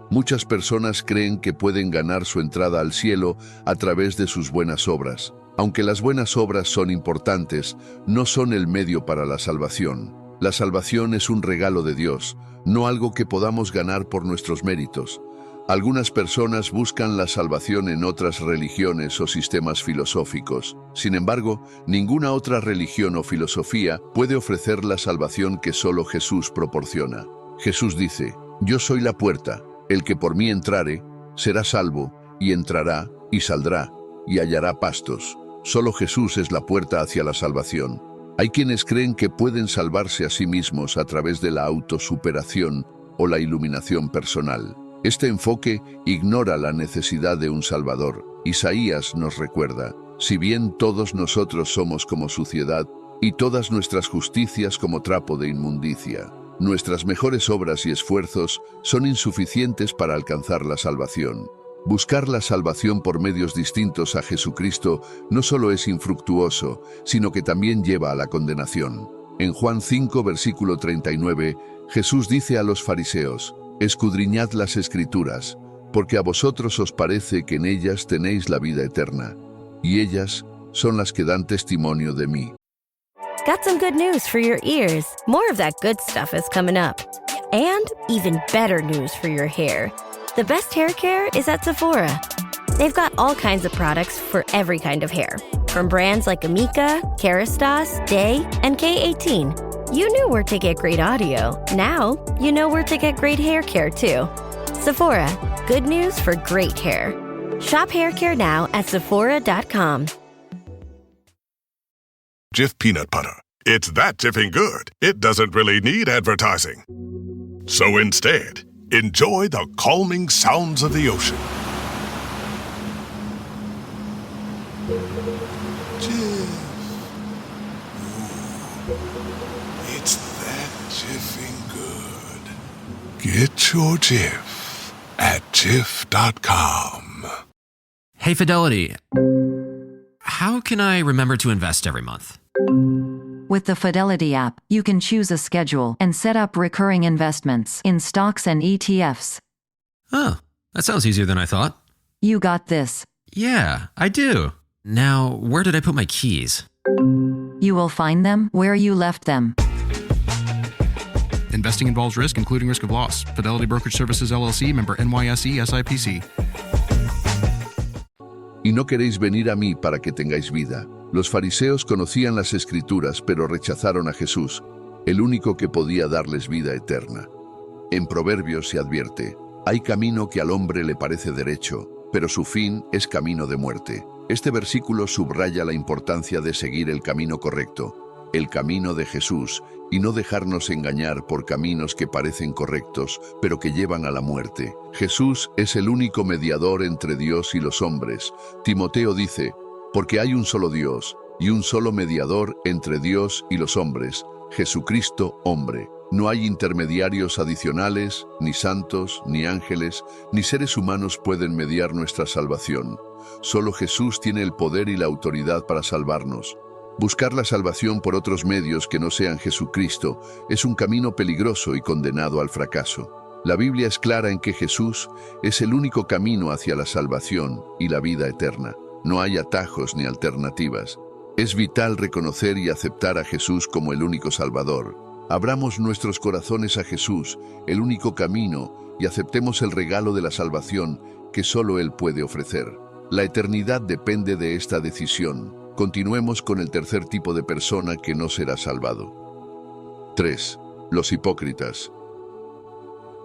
Muchas personas creen que pueden ganar su entrada al cielo a través de sus buenas obras. Aunque las buenas obras son importantes, no son el medio para la salvación. La salvación es un regalo de Dios, no algo que podamos ganar por nuestros méritos. Algunas personas buscan la salvación en otras religiones o sistemas filosóficos. Sin embargo, ninguna otra religión o filosofía puede ofrecer la salvación que solo Jesús proporciona. Jesús dice, «Yo soy la puerta, el que por mí entrare, será salvo, y entrará, y saldrá, y hallará pastos». Solo Jesús es la puerta hacia la salvación. Hay quienes creen que pueden salvarse a sí mismos a través de la autosuperación o la iluminación personal. Este enfoque ignora la necesidad de un Salvador. Isaías nos recuerda, si bien todos nosotros somos como suciedad y todas nuestras justicias como trapo de inmundicia, nuestras mejores obras y esfuerzos son insuficientes para alcanzar la salvación. Buscar la salvación por medios distintos a Jesucristo no solo es infructuoso, sino que también lleva a la condenación. En Juan 5, versículo 39, Jesús dice a los fariseos, «Escudriñad las Escrituras, porque a vosotros os parece que en ellas tenéis la vida eterna, y ellas son las que dan testimonio de mí». Got some good news for your ears. More of that good stuff is coming up. And even better news for your hair. The best hair care is at Sephora. They've got all kinds of products for every kind of hair. From brands like Amika, Kerastase, Day, and K18. You knew where to get great audio. Now, you know where to get great hair care too. Sephora, good news for great hair. Shop hair care now at Sephora.com. Jif peanut butter. It's that Jiffing good. It doesn't really need advertising. So instead, enjoy the calming sounds of the ocean. Jif. Ooh, it's that Jiffing good. Get your Jif at Jif.com. Hey, Fidelity. How can I remember to invest every month? With the Fidelity app, you can choose a schedule and set up recurring investments in stocks and ETFs. Oh, that sounds easier than I thought. You got this. Yeah, I do. Now, where did I put my keys? You will find them where you left them. Investing involves risk, including risk of loss. Fidelity Brokerage Services, LLC, member NYSE, SIPC. y no queréis venir a mí para que tengáis vida. Los fariseos conocían las Escrituras, pero rechazaron a Jesús, el único que podía darles vida eterna. En Proverbios se advierte: hay camino que al hombre le parece derecho, pero su fin es camino de muerte. Este versículo subraya la importancia de seguir el camino correcto, el camino de Jesús, y no dejarnos engañar por caminos que parecen correctos, pero que llevan a la muerte. Jesús es el único mediador entre Dios y los hombres. Timoteo dice: porque hay un solo Dios y un solo mediador entre Dios y los hombres, Jesucristo, hombre. No hay intermediarios adicionales, ni santos, ni ángeles, ni seres humanos pueden mediar nuestra salvación. Solo Jesús tiene el poder y la autoridad para salvarnos. Buscar la salvación por otros medios que no sean Jesucristo es un camino peligroso y condenado al fracaso. La Biblia es clara en que Jesús es el único camino hacia la salvación y la vida eterna. No hay atajos ni alternativas. Es vital reconocer y aceptar a Jesús como el único Salvador. Abramos nuestros corazones a Jesús, el único camino, y aceptemos el regalo de la salvación que solo Él puede ofrecer. La eternidad depende de esta decisión. Continuemos con el tercer tipo de persona que no será salvado. 3. Los hipócritas.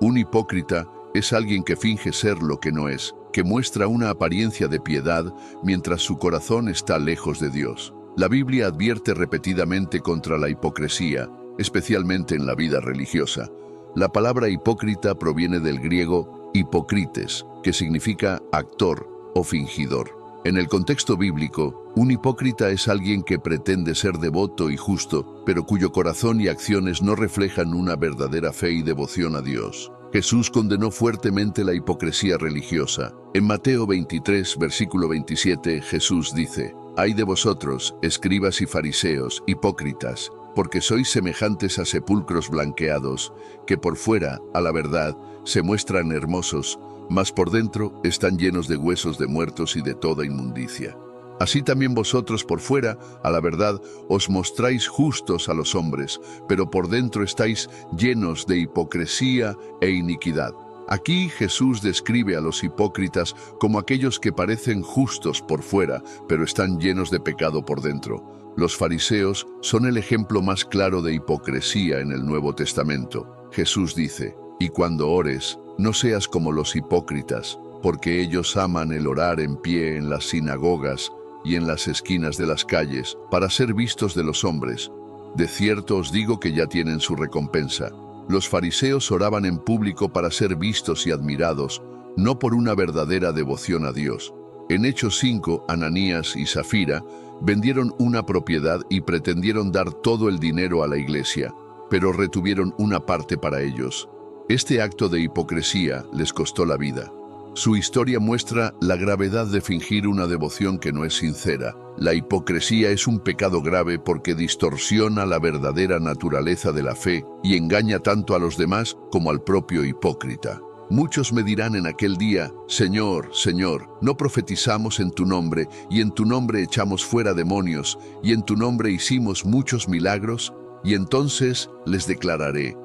Un hipócrita es alguien que finge ser lo que no es, que muestra una apariencia de piedad mientras su corazón está lejos de Dios. La Biblia advierte repetidamente contra la hipocresía, especialmente en la vida religiosa. La palabra hipócrita proviene del griego hipócrites, que significa actor o fingidor. En el contexto bíblico, un hipócrita es alguien que pretende ser devoto y justo, pero cuyo corazón y acciones no reflejan una verdadera fe y devoción a Dios. Jesús condenó fuertemente la hipocresía religiosa. En Mateo 23, versículo 27, Jesús dice: «Ay de vosotros, escribas y fariseos, hipócritas, porque sois semejantes a sepulcros blanqueados, que por fuera, a la verdad, se muestran hermosos, mas por dentro están llenos de huesos de muertos y de toda inmundicia. Así también vosotros por fuera, a la verdad, os mostráis justos a los hombres, pero por dentro estáis llenos de hipocresía e iniquidad». Aquí Jesús describe a los hipócritas como aquellos que parecen justos por fuera, pero están llenos de pecado por dentro. Los fariseos son el ejemplo más claro de hipocresía en el Nuevo Testamento. Jesús dice: «Y cuando ores, no seas como los hipócritas, porque ellos aman el orar en pie en las sinagogas y en las esquinas de las calles, para ser vistos de los hombres. De cierto os digo que ya tienen su recompensa». Los fariseos oraban en público para ser vistos y admirados, no por una verdadera devoción a Dios. En Hechos 5, Ananías y Zafira vendieron una propiedad y pretendieron dar todo el dinero a la iglesia, pero retuvieron una parte para ellos. Este acto de hipocresía les costó la vida. Su historia muestra la gravedad de fingir una devoción que no es sincera. La hipocresía es un pecado grave porque distorsiona la verdadera naturaleza de la fe y engaña tanto a los demás como al propio hipócrita. Muchos me dirán en aquel día: «Señor, Señor, ¿no profetizamos en tu nombre, y en tu nombre echamos fuera demonios, y en tu nombre hicimos muchos milagros?» Y entonces les declararé: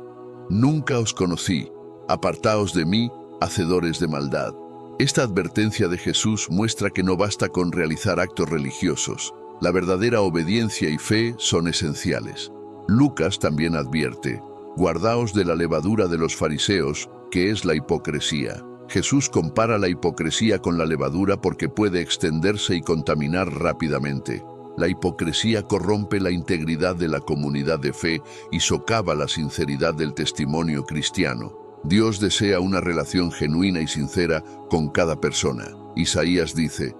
«Nunca os conocí, apartaos de mí, hacedores de maldad». Esta advertencia de Jesús muestra que no basta con realizar actos religiosos. La verdadera obediencia y fe son esenciales. Lucas también advierte: «Guardaos de la levadura de los fariseos, que es la hipocresía». Jesús compara la hipocresía con la levadura porque puede extenderse y contaminar rápidamente. La hipocresía corrompe la integridad de la comunidad de fe y socava la sinceridad del testimonio cristiano. Dios desea una relación genuina y sincera con cada persona. Isaías dice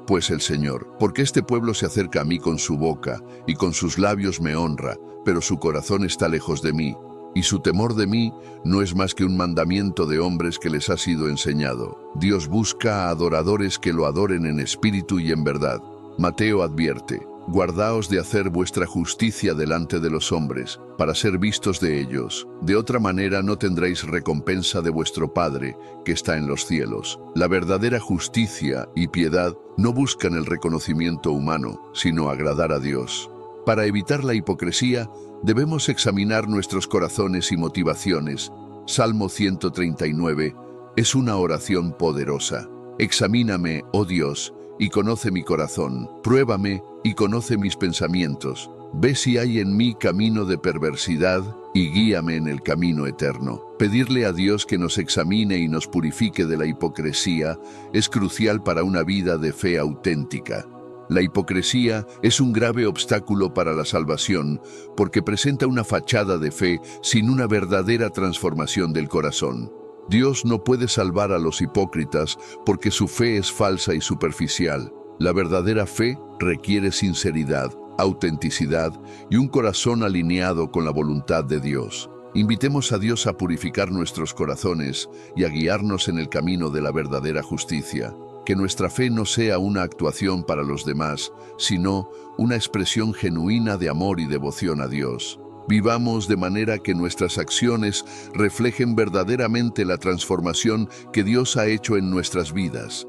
pues el Señor: «Porque este pueblo se acerca a mí con su boca, y con sus labios me honra, pero su corazón está lejos de mí, y su temor de mí no es más que un mandamiento de hombres que les ha sido enseñado». Dios busca a adoradores que lo adoren en espíritu y en verdad. Mateo advierte: «Guardaos de hacer vuestra justicia delante de los hombres, para ser vistos de ellos. De otra manera no tendréis recompensa de vuestro Padre, que está en los cielos». La verdadera justicia y piedad no buscan el reconocimiento humano, sino agradar a Dios. Para evitar la hipocresía, debemos examinar nuestros corazones y motivaciones. Salmo 139 es una oración poderosa. «Examíname, oh Dios, y conoce mi corazón. Pruébame y conoce mis pensamientos. Ve si hay en mí camino de perversidad y guíame en el camino eterno. Pedirle a Dios que nos examine y nos purifique de la hipocresía es crucial para una vida de fe auténtica. La hipocresía es un grave obstáculo para la salvación porque presenta una fachada de fe sin una verdadera transformación del corazón. Dios no puede salvar a los hipócritas porque su fe es falsa y superficial. La verdadera fe requiere sinceridad, autenticidad y un corazón alineado con la voluntad de Dios. Invitemos a Dios a purificar nuestros corazones y a guiarnos en el camino de la verdadera justicia. Que nuestra fe no sea una actuación para los demás, sino una expresión genuina de amor y devoción a Dios. Vivamos de manera que nuestras acciones reflejen verdaderamente la transformación que Dios ha hecho en nuestras vidas.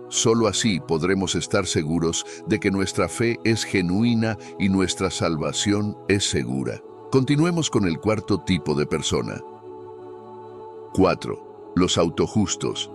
Solo así podremos estar seguros de que nuestra fe es genuina y nuestra salvación es segura. Continuemos con el cuarto tipo de persona. 4. Los autojustos.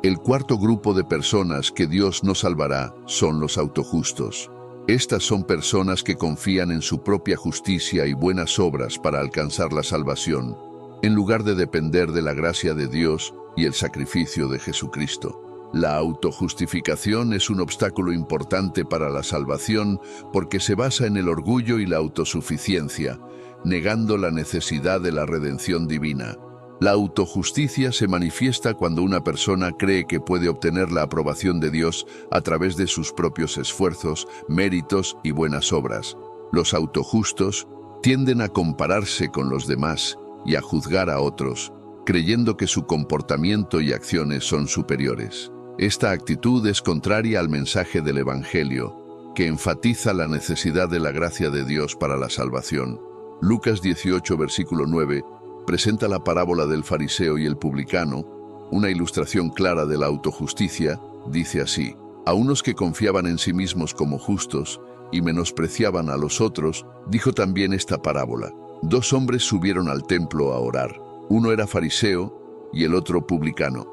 El cuarto grupo de personas que Dios no salvará son los autojustos. Estas son personas que confían en su propia justicia y buenas obras para alcanzar la salvación, en lugar de depender de la gracia de Dios y el sacrificio de Jesucristo. La autojustificación es un obstáculo importante para la salvación porque se basa en el orgullo y la autosuficiencia, negando la necesidad de la redención divina. La autojusticia se manifiesta cuando una persona cree que puede obtener la aprobación de Dios a través de sus propios esfuerzos, méritos y buenas obras. Los autojustos tienden a compararse con los demás y a juzgar a otros, creyendo que su comportamiento y acciones son superiores. Esta actitud es contraria al mensaje del Evangelio, que enfatiza la necesidad de la gracia de Dios para la salvación. Lucas 18, versículo 9, presenta la parábola del fariseo y el publicano, una ilustración clara de la autojusticia. Dice así: a unos que confiaban en sí mismos como justos y menospreciaban a los otros, dijo también esta parábola. 2 hombres subieron al templo a orar. Uno era fariseo y el otro publicano.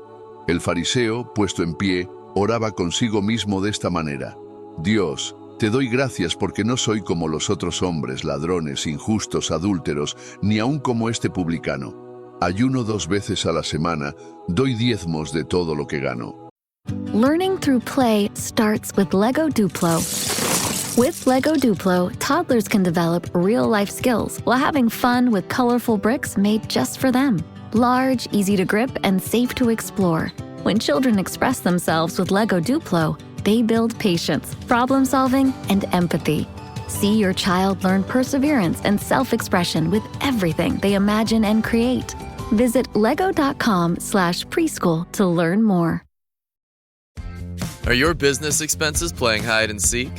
El fariseo, puesto en pie, oraba consigo mismo de esta manera: Dios, te doy gracias porque no soy como los otros hombres, ladrones, injustos, adúlteros, ni aun como este publicano. Ayuno 2 veces a la semana, doy diezmos de todo lo que gano. Learning through play starts with Lego Duplo. With Lego Duplo, toddlers can develop real-life skills while having fun with colorful bricks made just for them. Large, easy to grip, and safe to explore. When children express themselves with Lego Duplo, they build patience, problem-solving, and empathy. See your child learn perseverance and self-expression with everything they imagine and create. Visit lego.com/preschool to learn more. Are your business expenses playing hide and seek?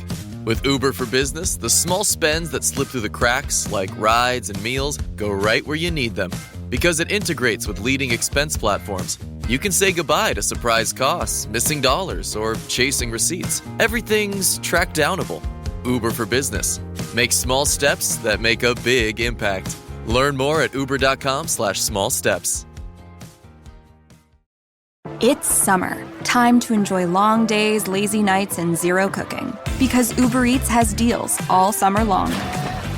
With Uber for Business, the small spends that slip through the cracks, like rides and meals, go right where you need them. Because it integrates with leading expense platforms, you can say goodbye to surprise costs, missing dollars, or chasing receipts. Everything's track downable. Uber for Business. Make small steps that make a big impact. Learn more at uber.com/small steps. It's summer. Time to enjoy long days, lazy nights, and zero cooking. Because Uber Eats has deals all summer long.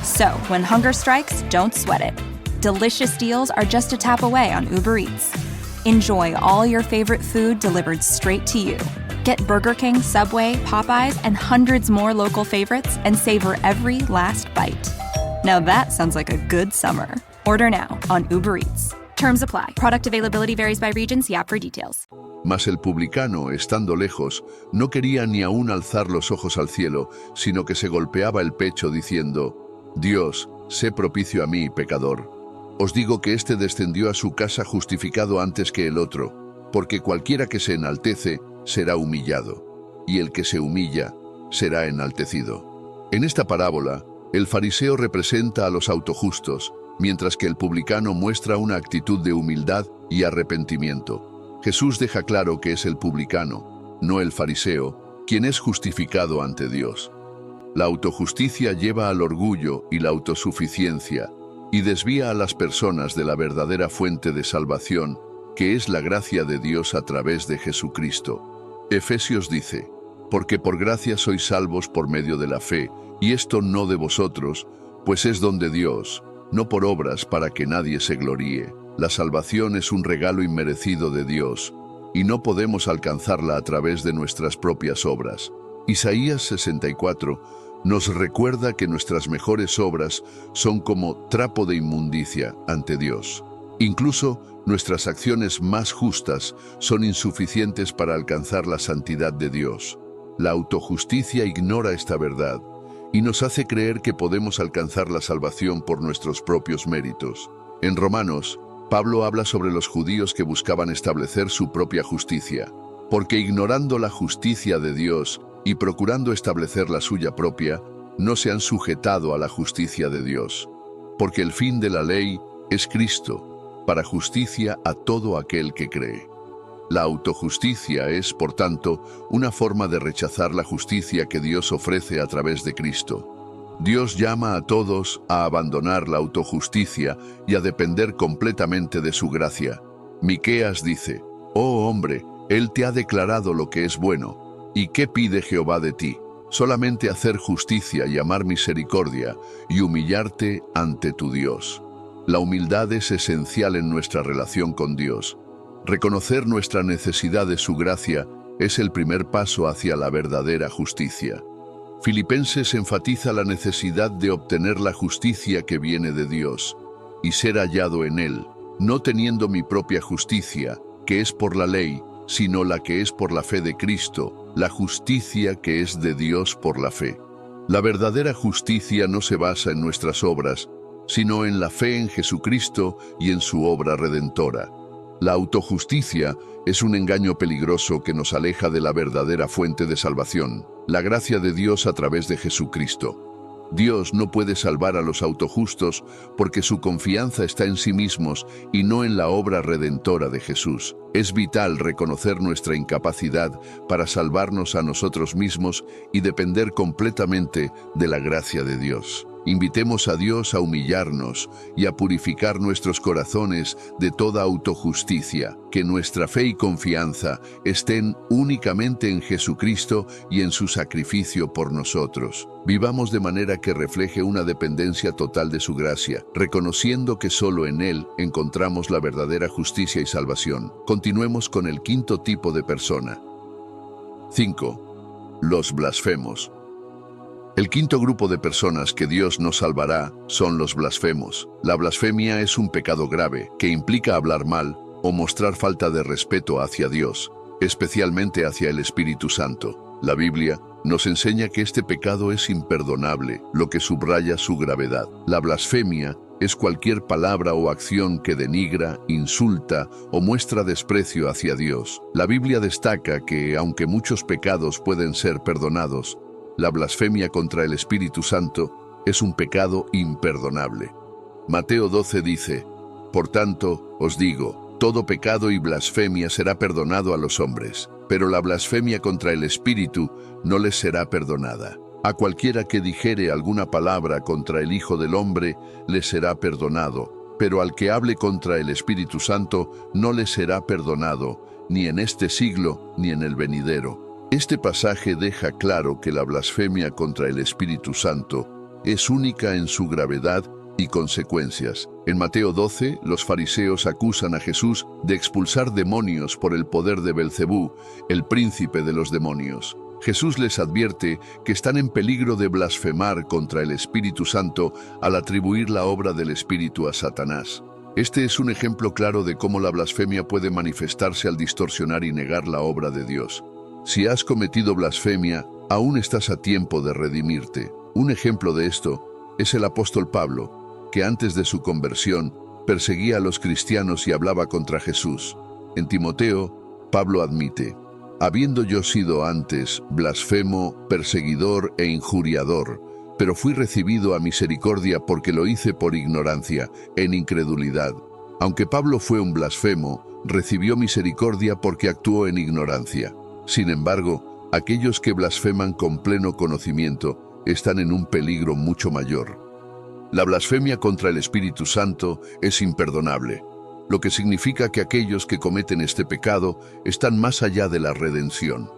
So, when hunger strikes, don't sweat it. Delicious deals are just a tap away on Uber Eats. Enjoy all your favorite food delivered straight to you. Get Burger King, Subway, Popeyes, and hundreds more local favorites and savor every last bite. Now that sounds like a good summer. Order now on Uber Eats. Terms apply. Product availability varies by region. See app for details. Mas el publicano, estando lejos, no quería ni aún alzar los ojos al cielo, sino que se golpeaba el pecho diciendo: Dios, sé propicio a mí, pecador. Os digo que éste descendió a su casa justificado antes que el otro, porque cualquiera que se enaltece será humillado, y el que se humilla será enaltecido. En esta parábola, el fariseo representa a los autojustos, mientras que el publicano muestra una actitud de humildad y arrepentimiento. Jesús deja claro que es el publicano, no el fariseo, quien es justificado ante Dios. La autojusticia lleva al orgullo y la autosuficiencia, y desvía a las personas de la verdadera fuente de salvación, que es la gracia de Dios a través de Jesucristo. Efesios dice, porque por gracia sois salvos por medio de la fe, y esto no de vosotros, pues es don de Dios, no por obras para que nadie se gloríe. La salvación es un regalo inmerecido de Dios, y no podemos alcanzarla a través de nuestras propias obras. Isaías 64 nos recuerda que nuestras mejores obras son como trapo de inmundicia ante Dios. Incluso nuestras acciones más justas son insuficientes para alcanzar la santidad de Dios. La autojusticia ignora esta verdad y nos hace creer que podemos alcanzar la salvación por nuestros propios méritos. En Romanos, Pablo habla sobre los judíos que buscaban establecer su propia justicia, porque ignorando la justicia de Dios y procurando establecer la suya propia, no se han sujetado a la justicia de Dios. Porque el fin de la ley es Cristo, para justicia a todo aquel que cree. La autojusticia es, por tanto, una forma de rechazar la justicia que Dios ofrece a través de Cristo. Dios llama a todos a abandonar la autojusticia y a depender completamente de su gracia. Miqueas dice, «Oh hombre, Él te ha declarado lo que es bueno. ¿Y qué pide Jehová de ti? Solamente hacer justicia y amar misericordia y humillarte ante tu Dios». La humildad es esencial en nuestra relación con Dios. Reconocer nuestra necesidad de su gracia es el primer paso hacia la verdadera justicia. Filipenses enfatiza la necesidad de obtener la justicia que viene de Dios y ser hallado en Él, no teniendo mi propia justicia, que es por la ley, sino la que es por la fe de Cristo, la justicia que es de Dios por la fe. La verdadera justicia no se basa en nuestras obras, sino en la fe en Jesucristo y en su obra redentora. La autojusticia es un engaño peligroso que nos aleja de la verdadera fuente de salvación, la gracia de Dios a través de Jesucristo. Dios no puede salvar a los autojustos porque su confianza está en sí mismos y no en la obra redentora de Jesús. Es vital reconocer nuestra incapacidad para salvarnos a nosotros mismos y depender completamente de la gracia de Dios. Invitemos a Dios a humillarnos y a purificar nuestros corazones de toda autojusticia, que nuestra fe y confianza estén únicamente en Jesucristo y en su sacrificio por nosotros. Vivamos de manera que refleje una dependencia total de su gracia, reconociendo que solo en Él encontramos la verdadera justicia y salvación. Continuemos con el quinto tipo de persona. 5. Los blasfemos. El quinto grupo de personas que Dios no salvará son los blasfemos. La blasfemia es un pecado grave que implica hablar mal o mostrar falta de respeto hacia Dios, especialmente hacia el Espíritu Santo. La Biblia nos enseña que este pecado es imperdonable, lo que subraya su gravedad. La blasfemia es cualquier palabra o acción que denigra, insulta o muestra desprecio hacia Dios. La Biblia destaca que, aunque muchos pecados pueden ser perdonados, la blasfemia contra el Espíritu Santo es un pecado imperdonable. Mateo 12 dice, «Por tanto, os digo, todo pecado y blasfemia será perdonado a los hombres, pero la blasfemia contra el Espíritu no les será perdonada. A cualquiera que dijere alguna palabra contra el Hijo del Hombre, le será perdonado, pero al que hable contra el Espíritu Santo, no le será perdonado, ni en este siglo, ni en el venidero». Este pasaje deja claro que la blasfemia contra el Espíritu Santo es única en su gravedad y consecuencias. En Mateo 12, los fariseos acusan a Jesús de expulsar demonios por el poder de Belcebú, el príncipe de los demonios. Jesús les advierte que están en peligro de blasfemar contra el Espíritu Santo al atribuir la obra del Espíritu a Satanás. Este es un ejemplo claro de cómo la blasfemia puede manifestarse al distorsionar y negar la obra de Dios. Si has cometido blasfemia, aún estás a tiempo de redimirte. Un ejemplo de esto es el apóstol Pablo, que antes de su conversión perseguía a los cristianos y hablaba contra Jesús. En Timoteo, Pablo admite, «Habiendo yo sido antes blasfemo, perseguidor e injuriador, pero fui recibido a misericordia porque lo hice por ignorancia, en incredulidad». Aunque Pablo fue un blasfemo, recibió misericordia porque actuó en ignorancia. Sin embargo, aquellos que blasfeman con pleno conocimiento están en un peligro mucho mayor. La blasfemia contra el Espíritu Santo es imperdonable. lo que significa que aquellos que cometen este pecado están más allá de la redención.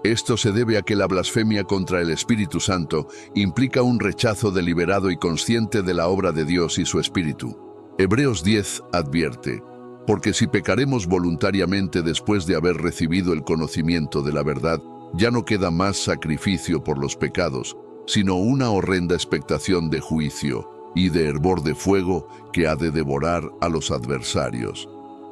Esto se debe a que la blasfemia contra el Espíritu Santo implica un rechazo deliberado y consciente de la obra de Dios y su Espíritu. Hebreos 10 advierte: porque si pecaremos voluntariamente después de haber recibido el conocimiento de la verdad, ya no queda más sacrificio por los pecados, sino una horrenda expectación de juicio y de hervor de fuego que ha de devorar a los adversarios.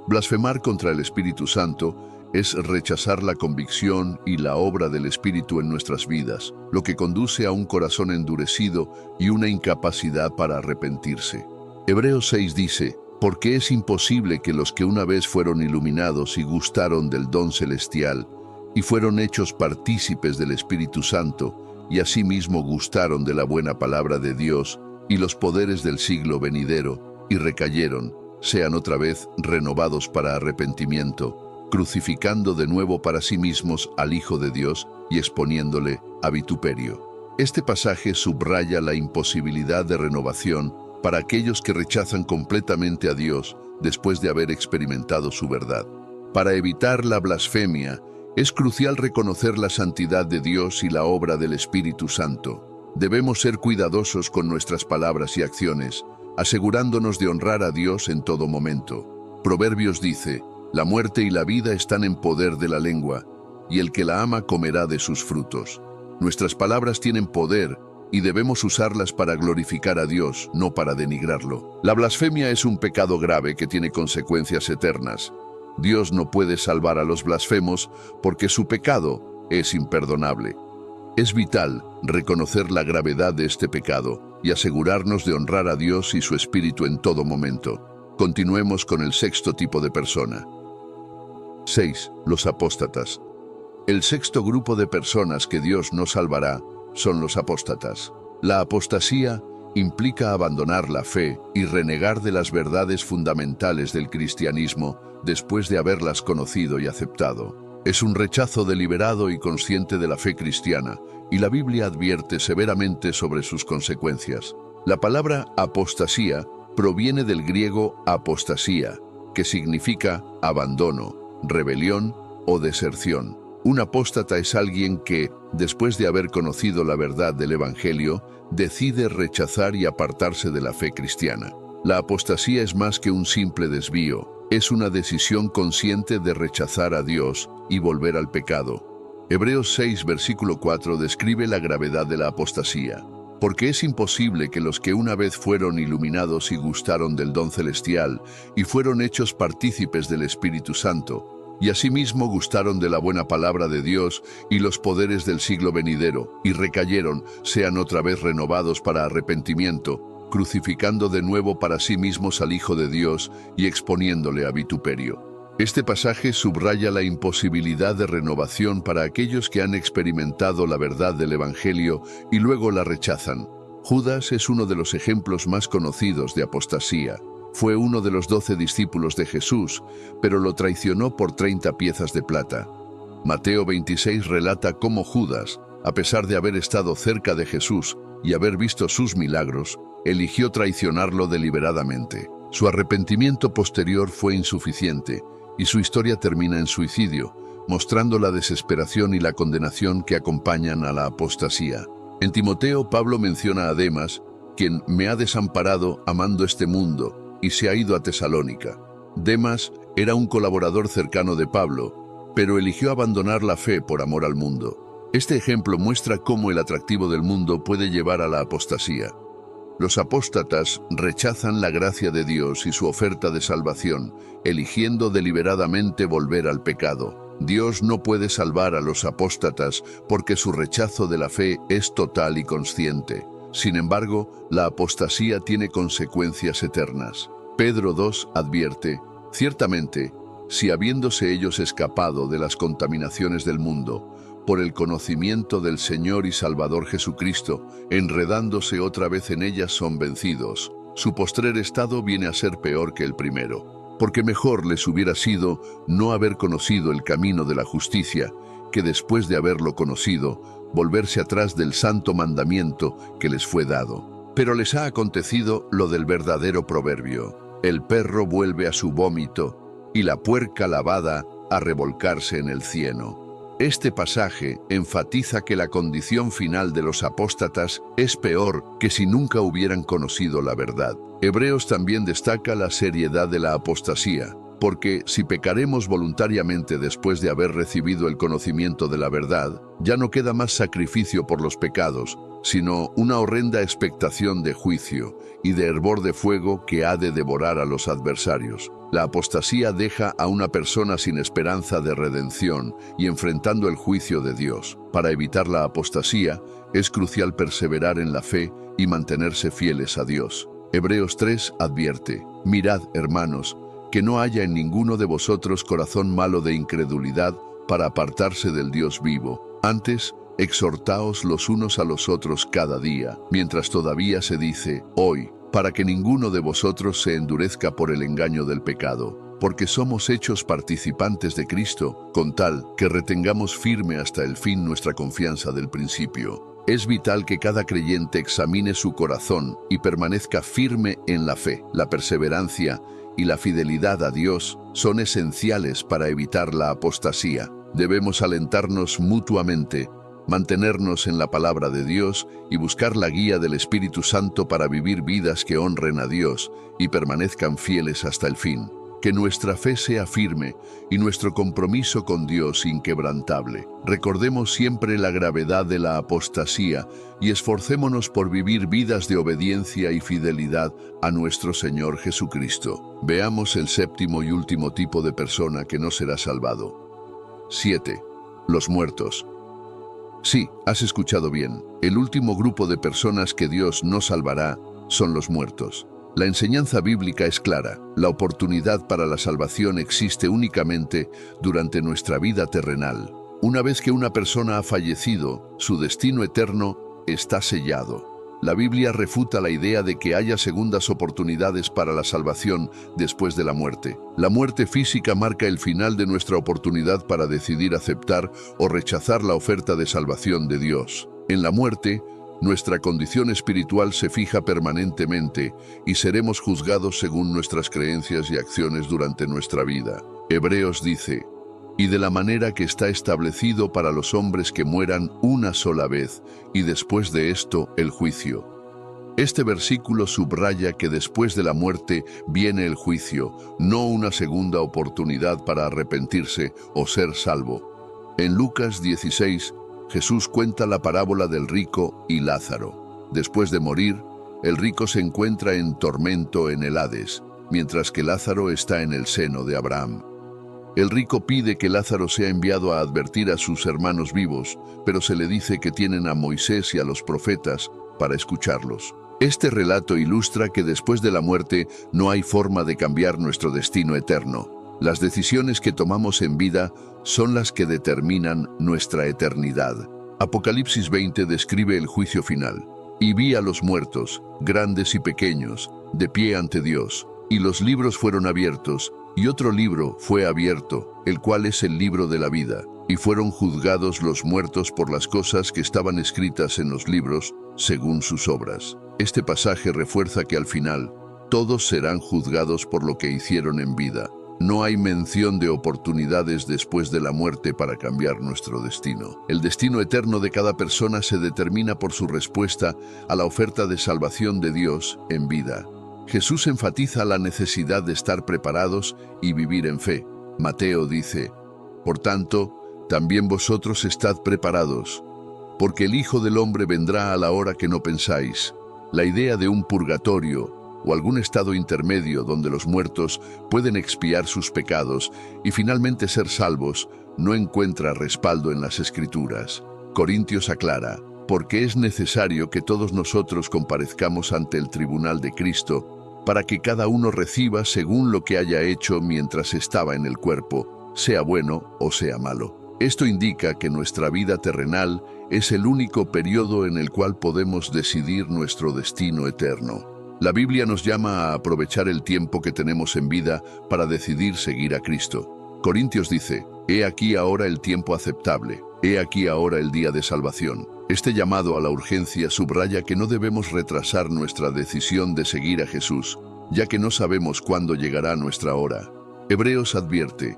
Blasfemar contra el Espíritu Santo es rechazar la convicción y la obra del Espíritu en nuestras vidas, lo que conduce a un corazón endurecido y una incapacidad para arrepentirse. Hebreos 6 dice: porque es imposible que los que una vez fueron iluminados y gustaron del don celestial, y fueron hechos partícipes del Espíritu Santo, y asimismo gustaron de la buena palabra de Dios y los poderes del siglo venidero, y recayeron, sean otra vez renovados para arrepentimiento, crucificando de nuevo para sí mismos al Hijo de Dios y exponiéndole a vituperio. Este pasaje subraya la imposibilidad de renovación para aquellos que rechazan completamente a Dios después de haber experimentado su verdad. Para evitar la blasfemia, es crucial reconocer la santidad de Dios y la obra del Espíritu Santo. Debemos ser cuidadosos con nuestras palabras y acciones, asegurándonos de honrar a Dios en todo momento. Proverbios dice: la muerte y la vida están en poder de la lengua, y el que la ama comerá de sus frutos. Nuestras palabras tienen poder y debemos usarlas para glorificar a Dios, no para denigrarlo. La blasfemia es un pecado grave que tiene consecuencias eternas. Dios no puede salvar a los blasfemos porque su pecado es imperdonable. Es vital reconocer la gravedad de este pecado y asegurarnos de honrar a Dios y su Espíritu en todo momento. Continuemos con el sexto tipo de persona. 6. Los apóstatas. El sexto grupo de personas que Dios no salvará son los apóstatas. La apostasía implica abandonar la fe y renegar de las verdades fundamentales del cristianismo después de haberlas conocido y aceptado. Es un rechazo deliberado y consciente de la fe cristiana, y la Biblia advierte severamente sobre sus consecuencias. La palabra apostasía proviene del griego apostasía, que significa abandono, rebelión o deserción. Un apóstata es alguien que, después de haber conocido la verdad del Evangelio, decide rechazar y apartarse de la fe cristiana. La apostasía es más que un simple desvío, es una decisión consciente de rechazar a Dios y volver al pecado. Hebreos 6, versículo 4 describe la gravedad de la apostasía. Porque es imposible que los que una vez fueron iluminados y gustaron del don celestial y fueron hechos partícipes del Espíritu Santo, y asimismo gustaron de la buena palabra de Dios y los poderes del siglo venidero, y recayeron, sean otra vez renovados para arrepentimiento, crucificando de nuevo para sí mismos al Hijo de Dios y exponiéndole a vituperio. Este pasaje subraya la imposibilidad de renovación para aquellos que han experimentado la verdad del Evangelio y luego la rechazan. Judas es uno de los ejemplos más conocidos de apostasía. Fue uno de los 12 discípulos de Jesús, pero lo traicionó por 30 piezas de plata. Mateo 26 relata cómo Judas, a pesar de haber estado cerca de Jesús y haber visto sus milagros, eligió traicionarlo deliberadamente. Su arrepentimiento posterior fue insuficiente, y su historia termina en suicidio, mostrando la desesperación y la condenación que acompañan a la apostasía. En Timoteo, Pablo menciona a Demas, quien me ha desamparado amando este mundo, y se ha ido a Tesalónica. Demas era un colaborador cercano de Pablo, pero eligió abandonar la fe por amor al mundo. Este ejemplo muestra cómo el atractivo del mundo puede llevar a la apostasía. Los apóstatas rechazan la gracia de Dios y su oferta de salvación, eligiendo deliberadamente volver al pecado. Dios no puede salvar a los apóstatas porque su rechazo de la fe es total y consciente. Sin embargo, la apostasía tiene consecuencias eternas. Pedro 2 advierte: ciertamente, si habiéndose ellos escapado de las contaminaciones del mundo, por el conocimiento del Señor y Salvador Jesucristo, enredándose otra vez en ellas son vencidos, su postrer estado viene a ser peor que el primero. Porque mejor les hubiera sido no haber conocido el camino de la justicia, que después de haberlo conocido, volverse atrás del santo mandamiento que les fue dado. Pero les ha acontecido lo del verdadero proverbio: el perro vuelve a su vómito y la puerca lavada a revolcarse en el cieno. Este pasaje enfatiza que la condición final de los apóstatas es peor que si nunca hubieran conocido la verdad. Hebreos también destaca la seriedad de la apostasía, porque si pecaremos voluntariamente después de haber recibido el conocimiento de la verdad, ya no queda más sacrificio por los pecados, sino una horrenda expectación de juicio y de hervor de fuego que ha de devorar a los adversarios. La apostasía deja a una persona sin esperanza de redención y enfrentando el juicio de Dios. Para evitar la apostasía, es crucial perseverar en la fe y mantenerse fieles a Dios. Hebreos 3 advierte: mirad, hermanos, que no haya en ninguno de vosotros corazón malo de incredulidad para apartarse del Dios vivo. Antes, exhortaos los unos a los otros cada día, mientras todavía se dice hoy, para que ninguno de vosotros se endurezca por el engaño del pecado, porque somos hechos participantes de Cristo, con tal que retengamos firme hasta el fin nuestra confianza del principio. Es vital que cada creyente examine su corazón y permanezca firme en la fe. La perseverancia y la fidelidad a Dios son esenciales para evitar la apostasía. Debemos alentarnos mutuamente, mantenernos en la palabra de Dios y buscar la guía del Espíritu Santo para vivir vidas que honren a Dios y permanezcan fieles hasta el fin. Que nuestra fe sea firme y nuestro compromiso con Dios inquebrantable. Recordemos siempre la gravedad de la apostasía y esforcémonos por vivir vidas de obediencia y fidelidad a nuestro Señor Jesucristo. Veamos el séptimo y último tipo de persona que no será salvado. 7. Los muertos. Sí, has escuchado bien. El último grupo de personas que Dios no salvará son los muertos. La enseñanza bíblica es clara. La oportunidad para la salvación existe únicamente durante nuestra vida terrenal. Una vez que una persona ha fallecido, su destino eterno está sellado. La Biblia refuta la idea de que haya segundas oportunidades para la salvación después de la muerte. La muerte física marca el final de nuestra oportunidad para decidir aceptar o rechazar la oferta de salvación de Dios. En la muerte, nuestra condición espiritual se fija permanentemente y seremos juzgados según nuestras creencias y acciones durante nuestra vida. Hebreos dice: y de la manera que está establecido para los hombres que mueran una sola vez, y después de esto el juicio. Este versículo subraya que después de la muerte viene el juicio, no una segunda oportunidad para arrepentirse o ser salvo. En Lucas 16, Jesús cuenta la parábola del rico y Lázaro. Después de morir, el rico se encuentra en tormento en el Hades, mientras que Lázaro está en el seno de Abraham. El rico pide que Lázaro sea enviado a advertir a sus hermanos vivos, pero se le dice que tienen a Moisés y a los profetas para escucharlos. Este relato ilustra que después de la muerte no hay forma de cambiar nuestro destino eterno. Las decisiones que tomamos en vida son las que determinan nuestra eternidad. Apocalipsis 20 describe el juicio final. Y vi a los muertos, grandes y pequeños, de pie ante Dios, y los libros fueron abiertos, y otro libro fue abierto, el cual es el libro de la vida, y fueron juzgados los muertos por las cosas que estaban escritas en los libros, según sus obras. Este pasaje refuerza que al final, todos serán juzgados por lo que hicieron en vida. No hay mención de oportunidades después de la muerte para cambiar nuestro destino. El destino eterno de cada persona se determina por su respuesta a la oferta de salvación de Dios en vida. Jesús enfatiza la necesidad de estar preparados y vivir en fe. Mateo dice: por tanto, también vosotros estad preparados, porque el Hijo del Hombre vendrá a la hora que no pensáis. La idea de un purgatorio o algún estado intermedio donde los muertos pueden expiar sus pecados y finalmente ser salvos no encuentra respaldo en las Escrituras. Corintios aclara: porque es necesario que todos nosotros comparezcamos ante el tribunal de Cristo, para que cada uno reciba según lo que haya hecho mientras estaba en el cuerpo, sea bueno o sea malo. Esto indica que nuestra vida terrenal es el único periodo en el cual podemos decidir nuestro destino eterno. La Biblia nos llama a aprovechar el tiempo que tenemos en vida para decidir seguir a Cristo. Corintios dice: he aquí ahora el tiempo aceptable, he aquí ahora el día de salvación. Este llamado a la urgencia subraya que no debemos retrasar nuestra decisión de seguir a Jesús, ya que no sabemos cuándo llegará nuestra hora. Hebreos advierte: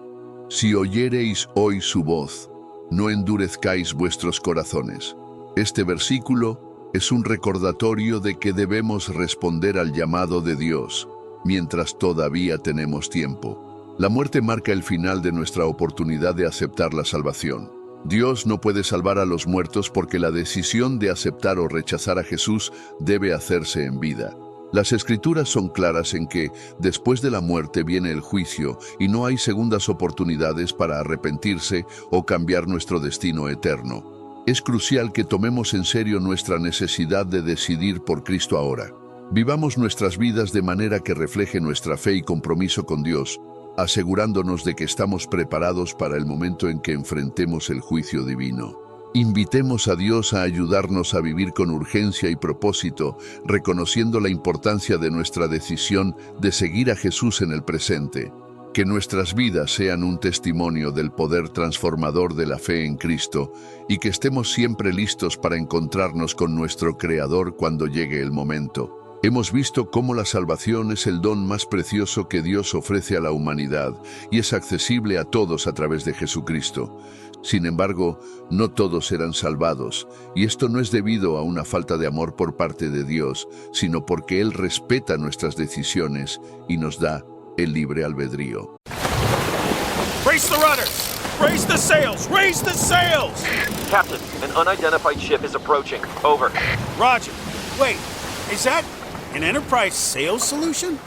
si oyereis hoy su voz, no endurezcáis vuestros corazones. Este versículo es un recordatorio de que debemos responder al llamado de Dios mientras todavía tenemos tiempo. La muerte marca el final de nuestra oportunidad de aceptar la salvación. Dios no puede salvar a los muertos porque la decisión de aceptar o rechazar a Jesús debe hacerse en vida. Las Escrituras son claras en que, después de la muerte viene el juicio y no hay segundas oportunidades para arrepentirse o cambiar nuestro destino eterno. Es crucial que tomemos en serio nuestra necesidad de decidir por Cristo ahora. Vivamos nuestras vidas de manera que refleje nuestra fe y compromiso con Dios, asegurándonos de que estamos preparados para el momento en que enfrentemos el juicio divino. Invitemos a Dios a ayudarnos a vivir con urgencia y propósito, reconociendo la importancia de nuestra decisión de seguir a Jesús en el presente. Que nuestras vidas sean un testimonio del poder transformador de la fe en Cristo y que estemos siempre listos para encontrarnos con nuestro Creador cuando llegue el momento. Hemos visto cómo la salvación es el don más precioso que Dios ofrece a la humanidad y es accesible a todos a través de Jesucristo. Sin embargo, no todos serán salvados, y esto no es debido a una falta de amor por parte de Dios, sino porque Él respeta nuestras decisiones y nos da el libre albedrío. Brace the rudders! Raise the sails! Raise the sails! Captain, an unidentified ship is approaching. Over. Roger. Wait, is that an Enterprise sales solution?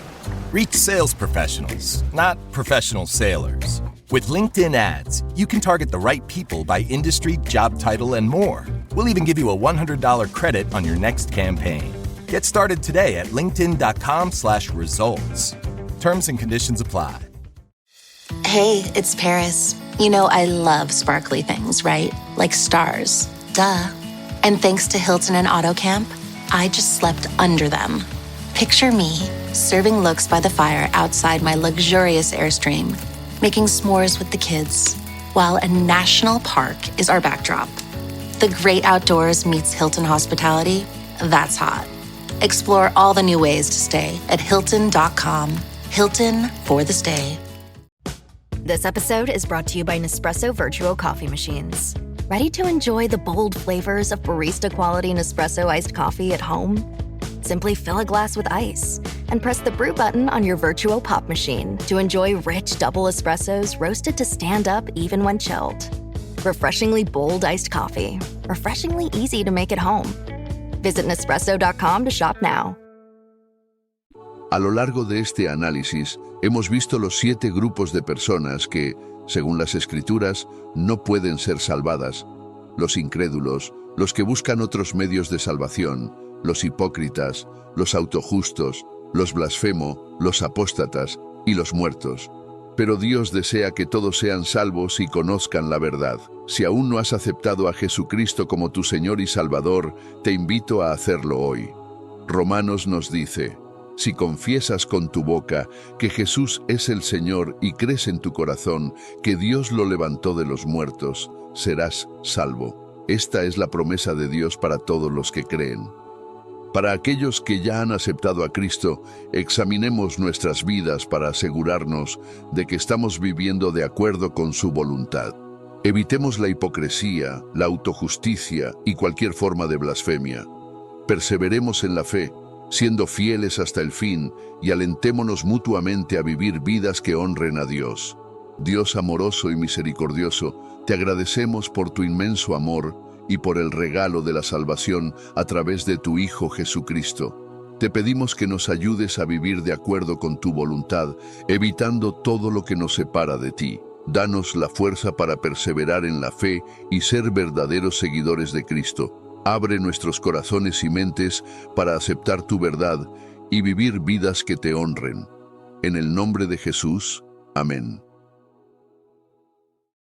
Reach sales professionals, not professional sailors. With LinkedIn ads, you can target the right people by industry, job title, and more. We'll even give you a $100 credit on your next campaign. Get started today at linkedin.com/results. Terms and conditions apply. Hey, it's Paris. You know I love sparkly things, right? Like stars. Duh. And thanks to Hilton and AutoCamp, I just slept under them. Picture me, serving looks by the fire outside my luxurious Airstream, making s'mores with the kids, while a national park is our backdrop. The great outdoors meets Hilton hospitality. That's hot. Explore all the new ways to stay at Hilton.com. Hilton for the stay. This episode is brought to you by Nespresso Virtuo Coffee Machines. Ready to enjoy the bold flavors of barista-quality Nespresso iced coffee at home? Simply fill a glass with ice and press the brew button on your Virtuo Pop machine to enjoy rich double espressos roasted to stand up even when chilled. Refreshingly bold iced coffee. Refreshingly easy to make at home. Visit Nespresso.com to shop now. A lo largo de este análisis, hemos visto los 7 grupos de personas que, según las Escrituras, no pueden ser salvadas: los incrédulos, los que buscan otros medios de salvación, los hipócritas, los autojustos, los blasfemos, los apóstatas y los muertos. Pero Dios desea que todos sean salvos y conozcan la verdad. Si aún no has aceptado a Jesucristo como tu Señor y Salvador, te invito a hacerlo hoy. Romanos nos dice: si confiesas con tu boca que Jesús es el Señor y crees en tu corazón que Dios lo levantó de los muertos, serás salvo. Esta es la promesa de Dios para todos los que creen. Para aquellos que ya han aceptado a Cristo, examinemos nuestras vidas para asegurarnos de que estamos viviendo de acuerdo con su voluntad. Evitemos la hipocresía, la autojusticia y cualquier forma de blasfemia. Perseveremos en la fe, siendo fieles hasta el fin, y alentémonos mutuamente a vivir vidas que honren a Dios. Dios amoroso y misericordioso, te agradecemos por tu inmenso amor y por el regalo de la salvación a través de tu Hijo Jesucristo. Te pedimos que nos ayudes a vivir de acuerdo con tu voluntad, evitando todo lo que nos separa de ti. Danos la fuerza para perseverar en la fe y ser verdaderos seguidores de Cristo. Abre nuestros corazones y mentes para aceptar tu verdad y vivir vidas que te honren. En el nombre de Jesús, amén.